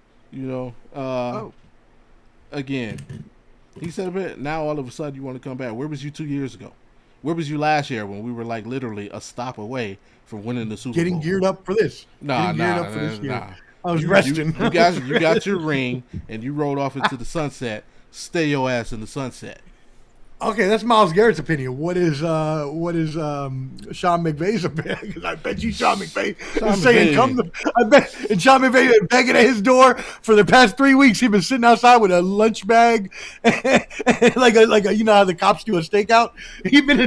Again, he said it. Now all of a sudden you want to come back. Where was you 2 years ago? Where was you last year when we were like literally a stop away from winning the Super Bowl? Getting geared up for this. Nah. I was resting. You got your ring and you rolled off into the sunset. Stay your ass in the sunset. Okay, that's Myles Garrett's opinion. What is Sean McVay's opinion? Because I bet you Sean McVay is saying, and Sean McVay is begging at his door for the past 3 weeks. He's been sitting outside with a lunch bag, like a you know how the cops do a stakeout. He's been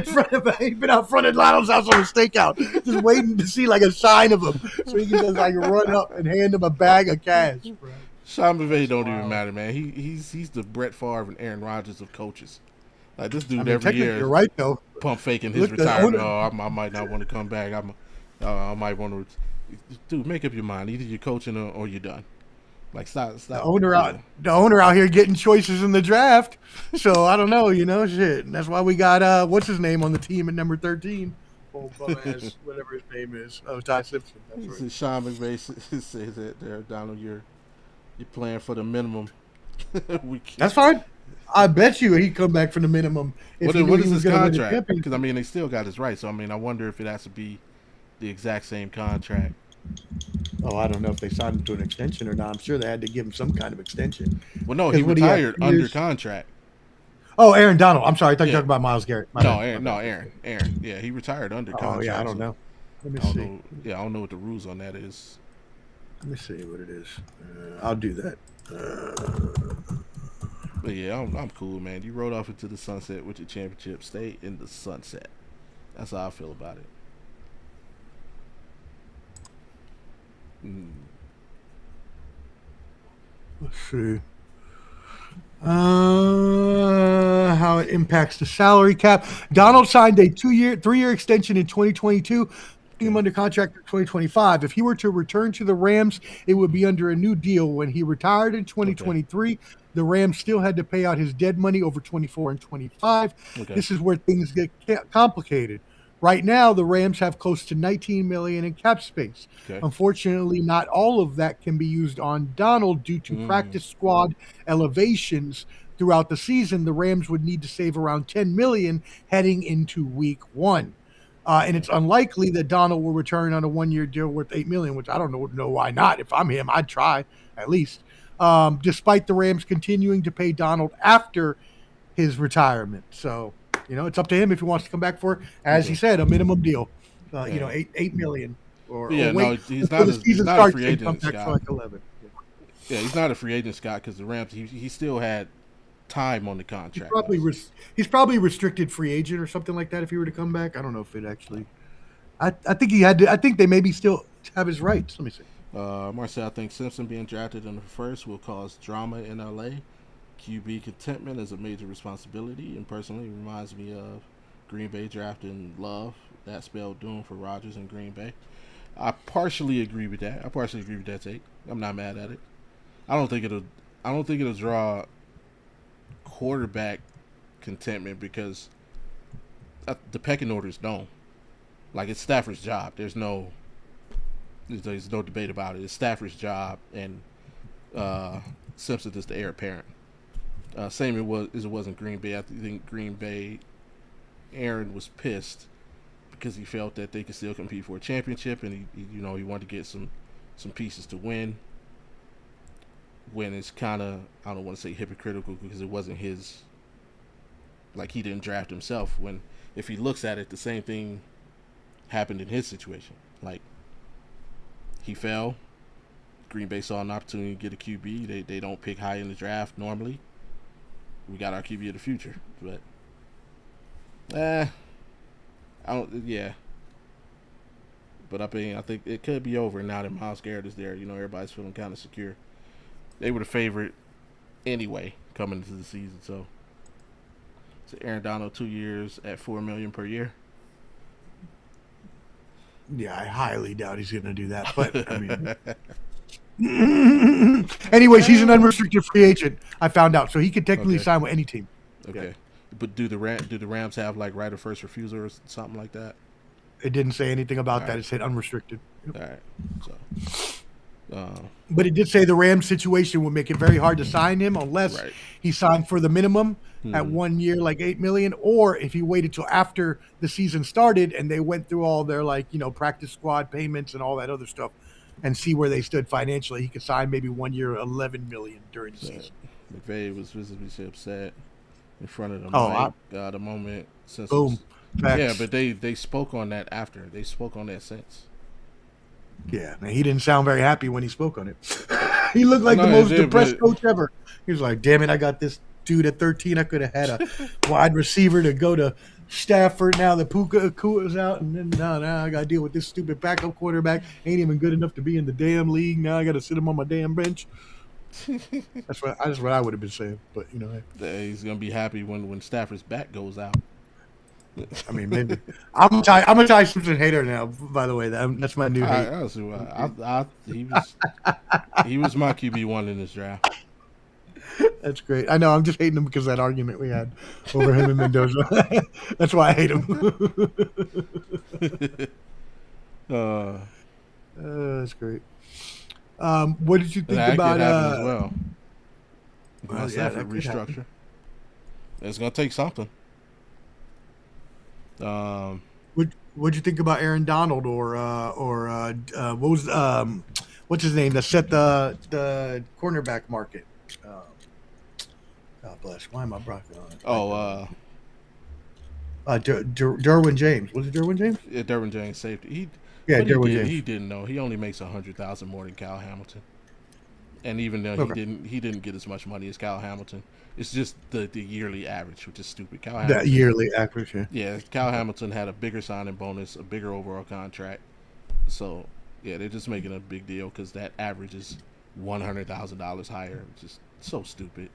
out front of Lionel's house on a stakeout, just waiting to see like a sign of him, so he can just like run up and hand him a bag of cash. Bro. Sean McVay don't even matter, man. He's the Brett Favre and Aaron Rodgers of coaches. Like this dude every year, you're right though. Pump faking his retirement. I might not want to come back. I might want to. Dude, make up your mind. Either you're coaching or you're done. Like stop. The owner out here getting choices in the draft. So I don't know. Shit. And that's why we got what's his name on the team at number 13. Old bum ass, whatever his name is. Oh, Ty Simpson. That's right. Sean McVay says that there, Donald. You're playing for the minimum. That's fine. I bet you he'd come back for the minimum. What is his contract? Because, they still got his rights. So, I wonder if it has to be the exact same contract. Oh, I don't know if they signed him to an extension or not. I'm sure they had to give him some kind of extension. Well, no, he retired under contract. Oh, Aaron Donald. I'm sorry. I thought you were talking about Myles Garrett. Aaron. Yeah, he retired under contract. Oh, yeah, I don't know. Let me see. I don't know what the rules on that is. Let me see what it is. I'll do that. But yeah, I'm cool, man. You rode off into the sunset with your championship. Stay in the sunset. That's how I feel about it. Let's see. How it impacts the salary cap. Donald signed a 3-year extension in 2022. Him under contract for 2025. If he were to return to the Rams, it would be under a new deal. When he retired in 2023, the Rams still had to pay out his dead money over 24 and 25. Okay. This is where things get complicated. Right now, the Rams have close to $19 million in cap space. Okay. Unfortunately, not all of that can be used on Donald due to practice squad elevations throughout the season. The Rams would need to save around $10 million heading into Week 1. And it's unlikely that Donald will return on a 1-year deal worth $8 million, which I don't know why not. If I'm him, I'd try at least. Despite the Rams continuing to pay Donald after his retirement, so it's up to him if he wants to come back for, as he said, a minimum deal. $8 million. He's not a free agent, Scott. Like 11. Yeah, he's not a free agent, Scott, because the Rams he still had time on the contract. He's probably restricted free agent or something like that if he were to come back. I don't know if it actually. I think he had to. I think they maybe still have his rights. Let me see. Marcel, I think Simpson being drafted in the first will cause drama in LA. QB contentment is a major responsibility, and personally reminds me of Green Bay drafting Love. That spelled doom for Rodgers in Green Bay. I partially agree with that. Take. I'm not mad at it. I don't think it'll draw quarterback contentment because the pecking order is known. Like, it's Stafford's job. There's no debate about it. It's Stafford's job, and Simpson is the heir apparent. Same as it was in Green Bay. I think Green Bay, Aaron was pissed because he felt that they could still compete for a championship, and he wanted to get some pieces to win. When it's kind of, I don't want to say hypocritical because it wasn't his, like, he didn't draft himself. When if he looks at it, the same thing happened in his situation. Like, he fell. Green Bay saw an opportunity to get a QB. They don't pick high in the draft normally. We got our QB of the future, but I don't. Yeah, but I think it could be over now that Myles Garrett is there. Everybody's feeling kind of secure. They were the favorite anyway coming into the season. So Aaron Donald 2 years at $4 million per year. Yeah, I highly doubt he's going to do that. But I mean, anyways, he's an unrestricted free agent. I found out, so he could technically sign with any team. Okay, but do the Rams have like right of first refusal or something like that? It didn't say anything about that. It said unrestricted. All right, so. But it did say the Rams situation would make it very hard to sign him unless he signed for the minimum at 1 year, like $8 million, or if he waited till after the season started and they went through all their practice squad payments and all that other stuff and see where they stood financially, he could sign maybe 1 year, $11 million during the season. McVay was visibly upset in front of them. The moment since boom. Yeah, but they spoke on that after. They spoke on that since. Yeah, man, he didn't sound very happy when he spoke on it. He looked like the most depressed coach ever. He was like, damn it, I got this dude at 13. I could have had a wide receiver to go to Stafford. Now the Puka Akua's out, and then now I got to deal with this stupid backup quarterback. Ain't even good enough to be in the damn league. Now I got to sit him on my damn bench. That's what I would have been saying. But he's gonna be happy when Stafford's back goes out. I mean, maybe I'm a Ty Simpson hater now. By the way, that's my new hate. He was my QB1 in this draft. That's great. I know. I'm just hating him because of that argument we had over him and Mendoza. That's why I hate him. That's great. What did you think about as well? Stafford restructure. It's gonna take something. What'd you think about Aaron Donald or what was what's his name that set the cornerback market? God bless. Why am I blocking on it? Derwin James. Was it Derwin James? Yeah, Derwin James safety. Derwin James. He didn't know. He only makes $100,000 more than Kyle Hamilton, and even though he didn't get as much money as Kyle Hamilton. It's just the yearly average, which is stupid. That yearly average, yeah. Kyle Hamilton had a bigger signing bonus, a bigger overall contract. So, yeah, they're just making a big deal because that average is $100,000 higher. It's just so stupid.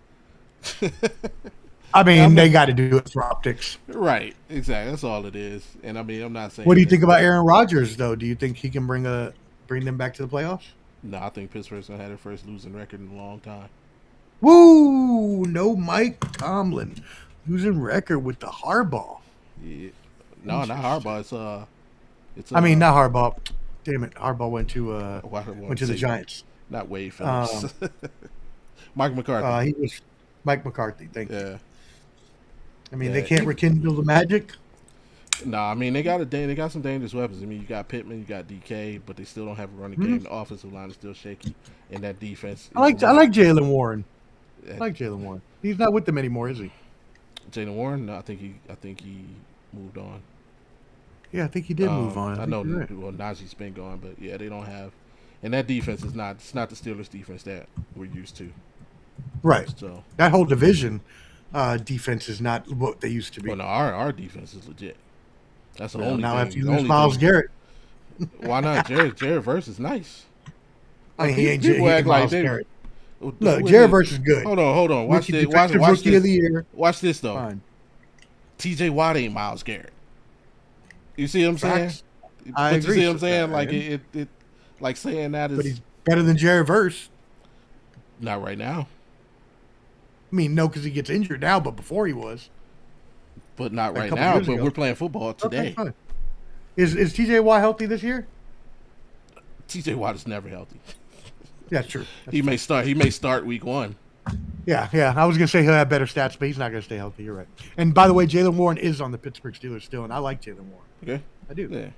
I mean, they got to do it for optics. Right, exactly. That's all it is. And I mean, I'm not saying. What do you think about Aaron Rodgers, though? Do you think he can bring them back to the playoffs? No, I think Pittsburgh's going to have their first losing record in a long time. Woo! No Mike Tomlin. Losing record with the Harbaugh. Yeah. No, not Harbaugh. It's I mean, not Harbaugh. Damn it. Harbaugh went to the Giants. Not Wade Phillips. Mike McCarthy. He was Mike McCarthy. Thank you. Yeah. I mean, they can't rekindle the magic. No, I mean they got some dangerous weapons. I mean, you got Pittman, you got DK, but they still don't have a running game. The offensive line is still shaky, and that defense. I like Jaylen Warren. I like Jaylen Warren. He's not with them anymore, is he? Jaylen Warren? No, I think he moved on. Yeah, I think he did move on. I know. Right. Well, Najee's been gone, but yeah, they don't have. And that defense is not. It's not the Steelers' defense that we're used to. Right. So that whole division defense is not what they used to be. Well, no, our defense is legit. That's the only. Now thing, after you lose Myles Garrett. Why not? Jared Verse is nice. I mean, he ain't Myles Garrett. Look, Jared Verse is good. Hold on. Watch this. Rookie of the year. Watch this though. Fine. TJ Watt ain't Myles Garrett. You see what I'm saying? I agree. You see what I'm saying? Like it like saying that is. But he's better than Jared Verse. Not right now. I mean, no, because he gets injured now, but before he was. But not right now. But we're playing football today. Okay, is TJ Watt healthy this year? TJ Watt is never healthy. Yeah, true. He may start week 1. Yeah. I was gonna say he'll have better stats, but he's not gonna stay healthy. You're right. And by the way, Jaylen Warren is on the Pittsburgh Steelers still, and I like Jaylen Warren. Okay, I do. Yeah.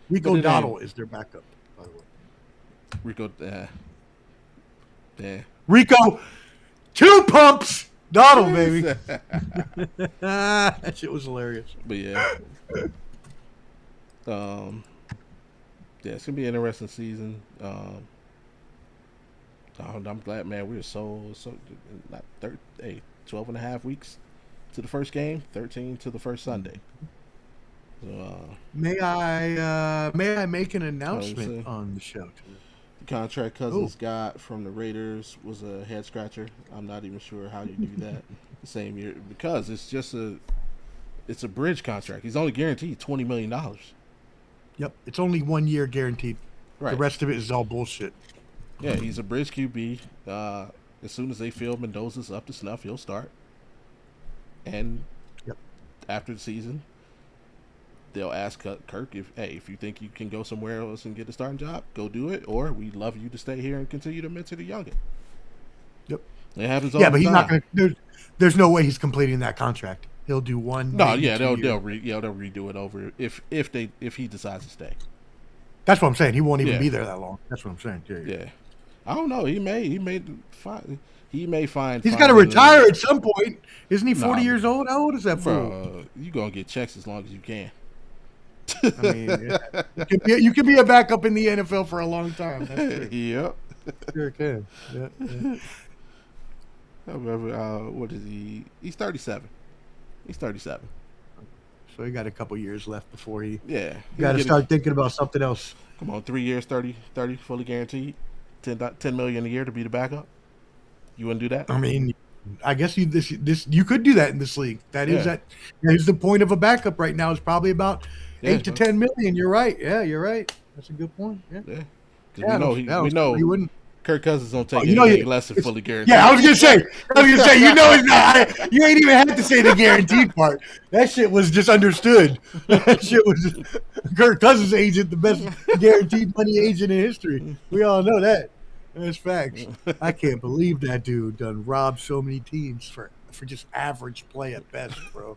Rico Dowdle is their backup, by the way. Rico, yeah. Rico, 2 pumps. Donald, baby. That shit was hilarious. But yeah. Yeah, it's gonna be an interesting season. I'm glad, man. We were so not 12 and a half weeks to the first game, 13 to the first Sunday. So, may I make an announcement on the show? The contract Cousins got from the Raiders was a head scratcher. I'm not even sure how you do that the same year, because it's a bridge contract. He's only guaranteed $20 million. Yep, it's only 1 year guaranteed. Right. The rest of it is all bullshit. Yeah, he's a bridge QB. As soon as they feel Mendoza's up to snuff, he'll start. And after the season, they'll ask Kirk if you think you can go somewhere else and get a starting job, go do it, or we'd love you to stay here and continue to mentor the youngin. Yep. It happens all the time. But he's not going to. There's no way he's completing that contract. He'll do one. No, yeah, they'll redo it over if he decides to stay. That's what I'm saying. He won't even be there that long. That's what I'm saying. Yeah. I don't know. He may find. He's got to retire at some point. Isn't he 40 years old? How old is that fool? You gonna get checks as long as you can. I mean, you can be a backup in the NFL for a long time. That's true. Yep. Sure can. Yeah. What is he? He's 37. He's 37. So he got a couple years left before he got to start thinking about something else. Come on, 3 years, 30 fully guaranteed, $10 million a year to be the backup. You wouldn't do that? I mean, I guess you could do that in this league. That is the point of a backup right now. Is probably about 8 to 10 million. You're right. Yeah, you're right. That's a good point. Yeah. We know he wouldn't. Kirk Cousins don't take anything less than fully guaranteed. Yeah, I was gonna say, he's not. You ain't even had to say the guaranteed part. That shit was just understood. That shit was just, Kirk Cousins' agent, the best guaranteed money agent in history. We all know that. That's facts. I can't believe that dude done robbed so many teams for just average play at best, bro.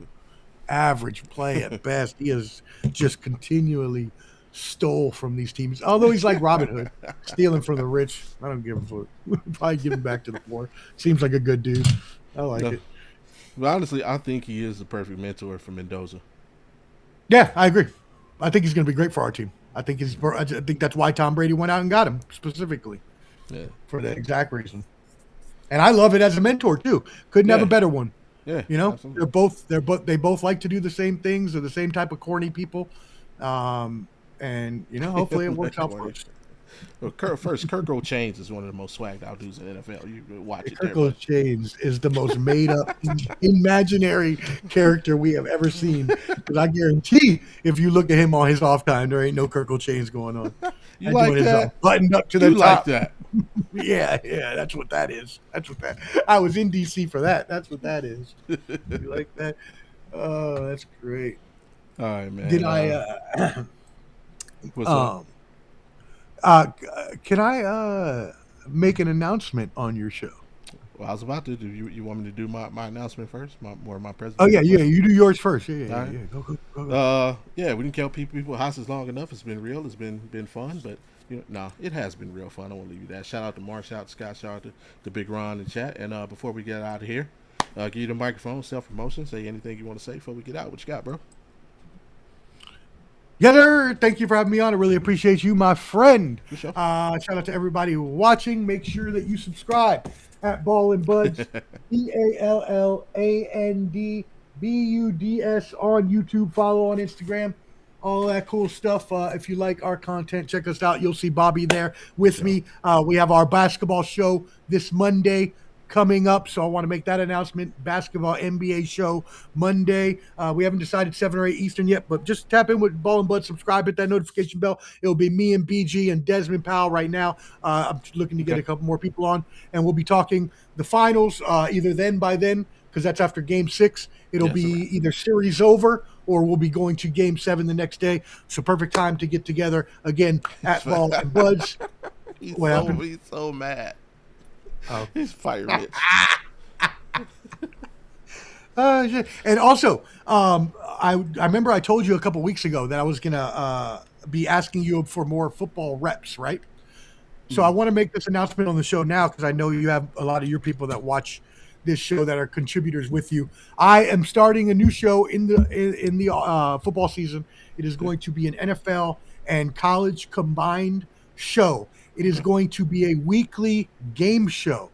Average play at best. He has just continually stole from these teams. Although he's like Robin Hood, stealing from the rich. I don't give him for it. Probably give him back to the poor. Seems like a good dude. I like it. But honestly, I think he is the perfect mentor for Mendoza. Yeah, I agree. I think he's going to be great for our team. I think that's why Tom Brady went out and got him specifically. Yeah. For that exact reason. And I love it as a mentor too. Couldn't have a better one. Yeah. You know, absolutely. They both like to do the same things. They're the same type of corny people. And, hopefully it works out for us. Well, Kirk Chains is one of the most swagged out dudes in the NFL. You watch it. Kirk Chains is the most made up, imaginary character we have ever seen. Because I guarantee if you look at him on his off time, there ain't no Kirk Chains going on. You like that? Buttoned up to the top. Like that? Yeah, that's what that is. I was in DC for that. That's what that is. You like that? Oh, that's great. All right, man. Did I? What's up? Can I make an announcement on your show? Well, I was about to. Do you want me to do my announcement first? My presentation. Oh yeah. You do yours first. Yeah. Go. Yeah, we didn't kill people houses long enough. It's been real. It's been fun, but it has been real fun. I won't leave you that. Shout out to Mark. Shout out to Scott. Shout out to Big Ron in chat. And before we get out of here, give you the microphone. Self promotion. Say anything you want to say before we get out. What you got, bro? Yeah, sir. Thank you for having me on. I really appreciate you, my friend. Sure. Shout out to everybody watching. Make sure that you subscribe at Ballin' Buds, BALLANDBUDS on YouTube. Follow on Instagram. All that cool stuff. If you like our content, check us out. You'll see Bobby there with me. We have our basketball show this Monday coming up, so I want to make that announcement. Basketball NBA show Monday. We haven't decided 7 or 8 Eastern yet, but just tap in with Ball and Bud, subscribe, hit that notification bell. It'll be me and BG and Desmond Powell right now. I'm looking to get a couple more people on, and we'll be talking the finals either by then, because that's after Game 6. It'll be either series over or we'll be going to Game 7 the next day. So perfect time to get together again at Ball and Buds. He's so mad. Oh. He's fire rich. And also, I remember I told you a couple weeks ago that I was gonna be asking you for more football reps, right? So I want to make this announcement on the show now because I know you have a lot of your people that watch this show that are contributors with you. I am starting a new show in the football season. It is going to be an NFL and college combined show. It is going to be a weekly game show.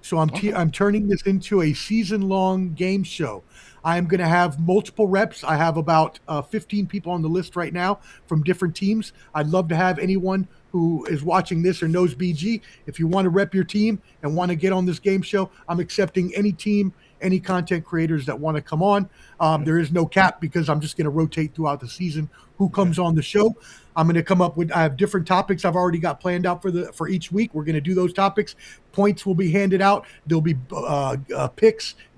So I'm turning this into a season-long game show. I'm going to have multiple reps. I have about 15 people on the list right now from different teams. I'd love to have anyone who is watching this or knows BG. If you want to rep your team and want to get on this game show, I'm accepting any team, any content creators that want to come on. There is no cap because I'm just going to rotate throughout the season who comes on the show. I'm going to come up with, I have different topics I've already got planned out for each week. We're going to do those topics. Points will be handed out. There'll be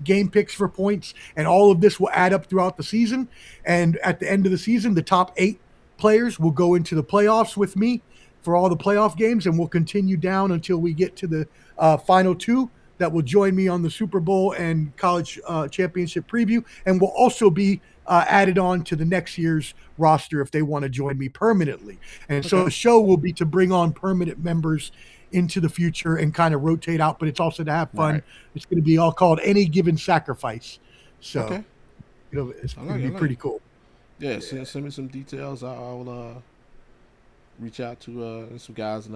game picks for points, and all of this will add up throughout the season. And at the end of the season, the top 8 players will go into the playoffs with me for all the playoff games, and we'll continue down until we get to the final 2 that will join me on the Super Bowl and college championship preview, and will also be added on to the next year's roster if they want to join me permanently. And so the show will be to bring on permanent members into the future and kind of rotate out, but it's also to have fun. Right. It's going to be all called Any Given Sacrifice. So it's going to be pretty cool. Yeah, send me some details. I'll reach out to some guys, and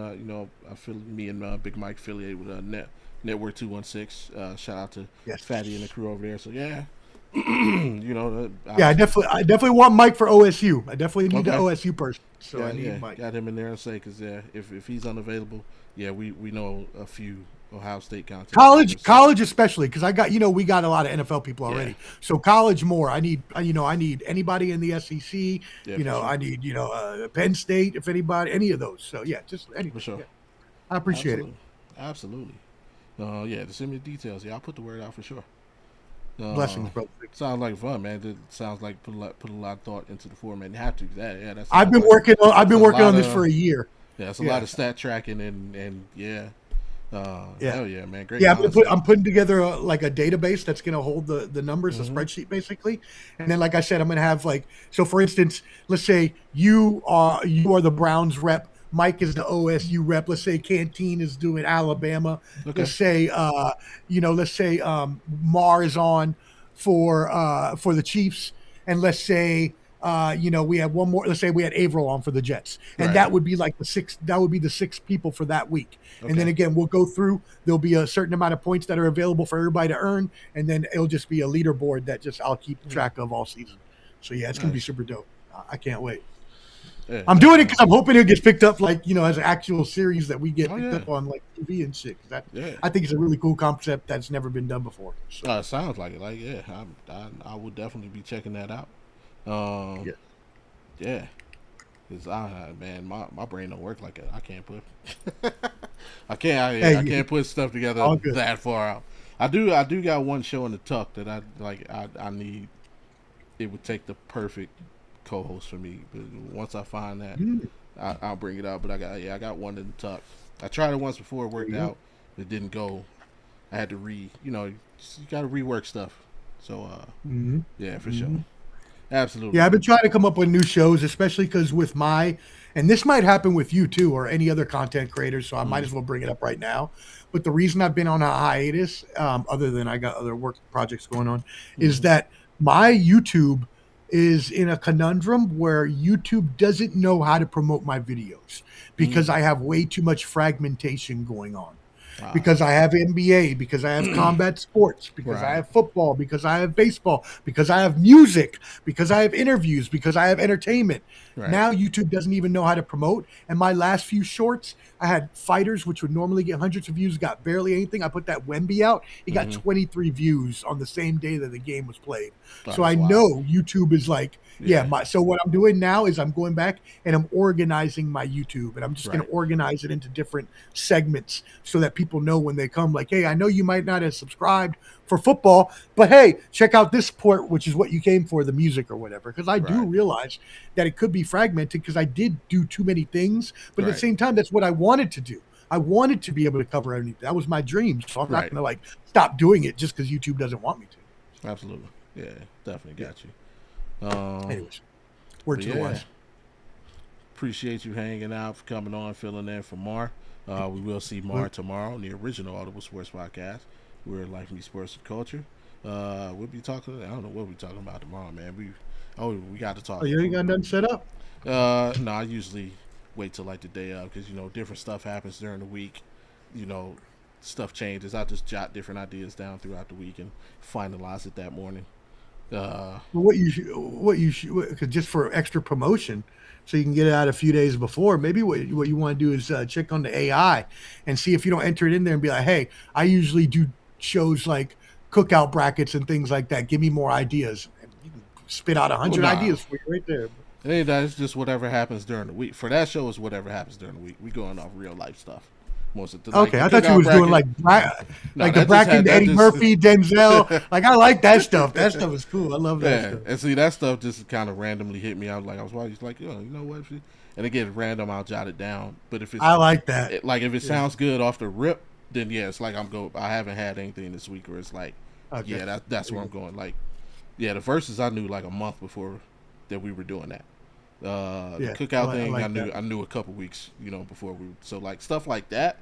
I feel me and Big Mike affiliated with Network 216. Shout out to Fatty and the crew over there. So yeah. I definitely want Mike for OSU. I definitely need the OSU person. So I need Mike. Got him in there and say, because if he's unavailable, we know a few Ohio State content. College especially, because we got a lot of NFL people already. Yeah. So college more. I need anybody in the SEC. I need Penn State, if anybody, any of those. So just anything. For sure. Yeah. I appreciate it. Absolutely. To send me the details. I'll put the word out for sure. Blessings, bro. Sounds like fun, man. It sounds like put a lot of thought into the format. You have to. That's. I've been working on this for a year. Yeah, it's a lot of stat tracking and hell yeah, man. Great. Yeah, I'm putting together a database that's going to hold the numbers, a spreadsheet basically. And then, like I said, I'm going to have so for instance, let's say you are the Browns rep. Mike is the OSU rep. Let's say Canteen is doing Alabama. Okay. Let's say Mar is on for the Chiefs, and let's say we have one more. Let's say we had Averill on for the Jets, and that would be the 6. That would be the 6 people for that week. Okay. And then again, we'll go through. There'll be a certain amount of points that are available for everybody to earn, and then it'll just be a leaderboard that I'll keep track of all season. So it's gonna be super dope. I can't wait. Yeah, I'm doing it because I'm hoping it gets picked up as an actual series that we get picked up on TV and shit. I think it's a really cool concept that's never been done before. So. It sounds like it. I would definitely be checking that out. Because my brain don't work like that. I can't put I can't put stuff together that far out. I do got one show in the tuck that I need. It would take the perfect co-host for me, but once I find that, I'll bring it out. But I got one in the tuck. I tried it once before, it worked out. It didn't go. I had to you got to rework stuff. So for sure, absolutely. Yeah, I've been trying to come up with new shows, especially because with and this might happen with you too, or any other content creators. So I might as well bring it up right now. But the reason I've been on a hiatus, other than I got other work projects going on, is that my YouTube is in a conundrum where YouTube doesn't know how to promote my videos because I have way too much fragmentation going on. Because I have NBA, because I have combat sports, because I have football, because I have baseball, because I have music, because I have interviews, because I have entertainment. Right. Now YouTube doesn't even know how to promote. And my last few shorts, I had fighters, which would normally get hundreds of views, got barely anything. I put that Wemby out. He got 23 views on the same day that the game was played. So I know YouTube is so what I'm doing now is I'm going back and I'm organizing my YouTube, and I'm just going to organize it into different segments so that people know when they come, hey, I know you might not have subscribed for football, but hey, check out this port, which is what you came for, the music or whatever. Because I do realize that it could be fragmented because I did do too many things, but at the same time, that's what I wanted to do. I wanted to be able to cover everything. That was my dream. So I'm not going to stop doing it just because YouTube doesn't want me to. Absolutely. Yeah, definitely got you. Anyways, word to the wise. Appreciate you hanging out, for coming on, filling in for Mar. We will see Mar tomorrow on the original Audible Sports Podcast. We're Life Me Sports and Culture. We'll be talking. I don't know what we're talking about tomorrow, man. We got to talk. Oh, you ain't got nothing set up? No, I usually wait till like the day of because different stuff happens during the week. Stuff changes. I just jot different ideas down throughout the week and finalize it that morning. What you should, just for extra promotion, so you can get it out a few days before. Maybe what you want to do is check on the AI and see if you don't enter it in there and be like, hey, I usually do shows like cookout brackets and things like that. Give me more ideas. And you can spit out 100 ideas for you right there. Hey, that's just whatever happens during the week. For that show, it's whatever happens during the week. We going off real life stuff. Most of the, okay, I thought you was doing like the bracket, Eddie Murphy, Denzel. Like, I like that stuff. That stuff is cool. I love that stuff. And see, that stuff just kind of randomly hit me. I was watching, like, you know what? And it gets random. I'll jot it down. But if it's, I like that. If it sounds good off the rip, then yeah, it's like I haven't had anything this week where it's like, yeah, that's where I'm going. Like, yeah, the verses I knew like a month before that we were doing that. The cookout thing, I knew a couple weeks, before so like stuff like that.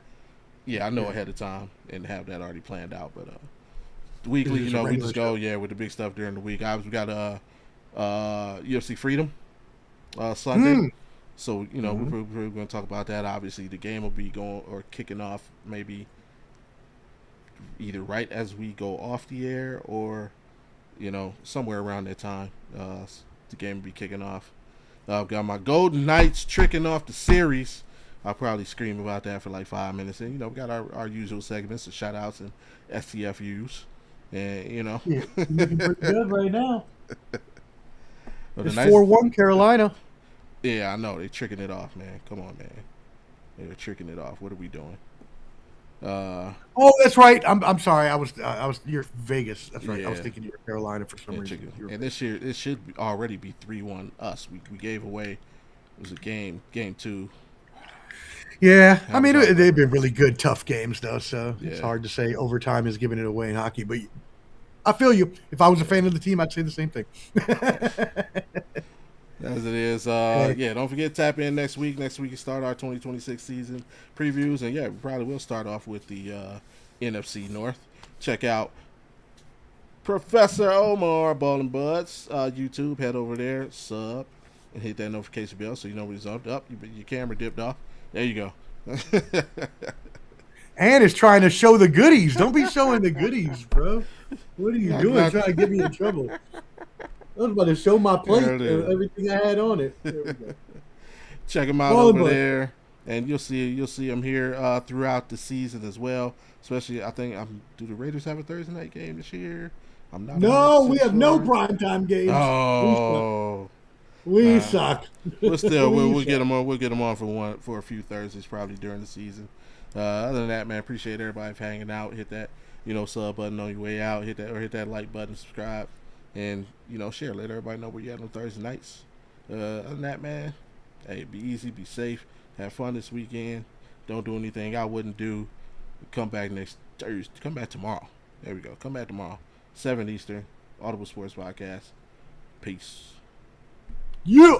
Yeah, I know ahead of time and have that already planned out. But weekly, we just go with the big stuff during the week. Obviously, we got UFC Freedom Sunday, so we're going to talk about that. Obviously, the game will be going or kicking off maybe either right as we go off the air or somewhere around that time. The game will be kicking off. I've got my Golden Knights tricking off the series. I'll probably scream about that for like 5 minutes. And, we got our usual segments of shout-outs and STFUs. And, Yeah, looking pretty good right now. It's 4-1 Carolina. Yeah, I know. They're tricking it off, man. Come on, man. They're tricking it off. What are we doing? Oh, that's right. I'm sorry. I was you're Vegas. That's right. Yeah. I was thinking you were Carolina for some reason. And this year it should already be 3-1 us. We gave away. It was a game 2. Yeah, I mean they've been really good, tough games though. So it's hard to say overtime is giving it away in hockey. But I feel you. If I was a fan of the team, I'd say the same thing. As it is. Don't forget to tap in next week. Next week we start our 2026 season previews. And, we probably will start off with the NFC North. Check out Professor Omar Ballin' Buds YouTube. Head over there, sub, and hit that notification bell so you know when it's up. Your camera dipped off. There you go. And it's trying to show the goodies. Don't be showing the goodies, bro. What are you doing? Trying to get me in trouble. I was about to show my plate and everything I had on it. There we go. Check them out over there, and you'll see them here throughout the season as well. Especially, I think, do the Raiders have a Thursday night game this year? I'm not. No, we have no primetime games. Oh, we suck. But still, we'll get them on. We'll get them on for a few Thursdays probably during the season. Other than that, man, appreciate everybody for hanging out. Hit that sub button on your way out. Hit that like button, subscribe. And, share. Let everybody know where you're at on Thursday nights. Other than that, man, hey, be easy, be safe, have fun this weekend. Don't do anything I wouldn't do. Come back next Thursday. Come back tomorrow. There we go. Come back tomorrow. 7 Eastern. Audible Sports Podcast. Peace. Yeah.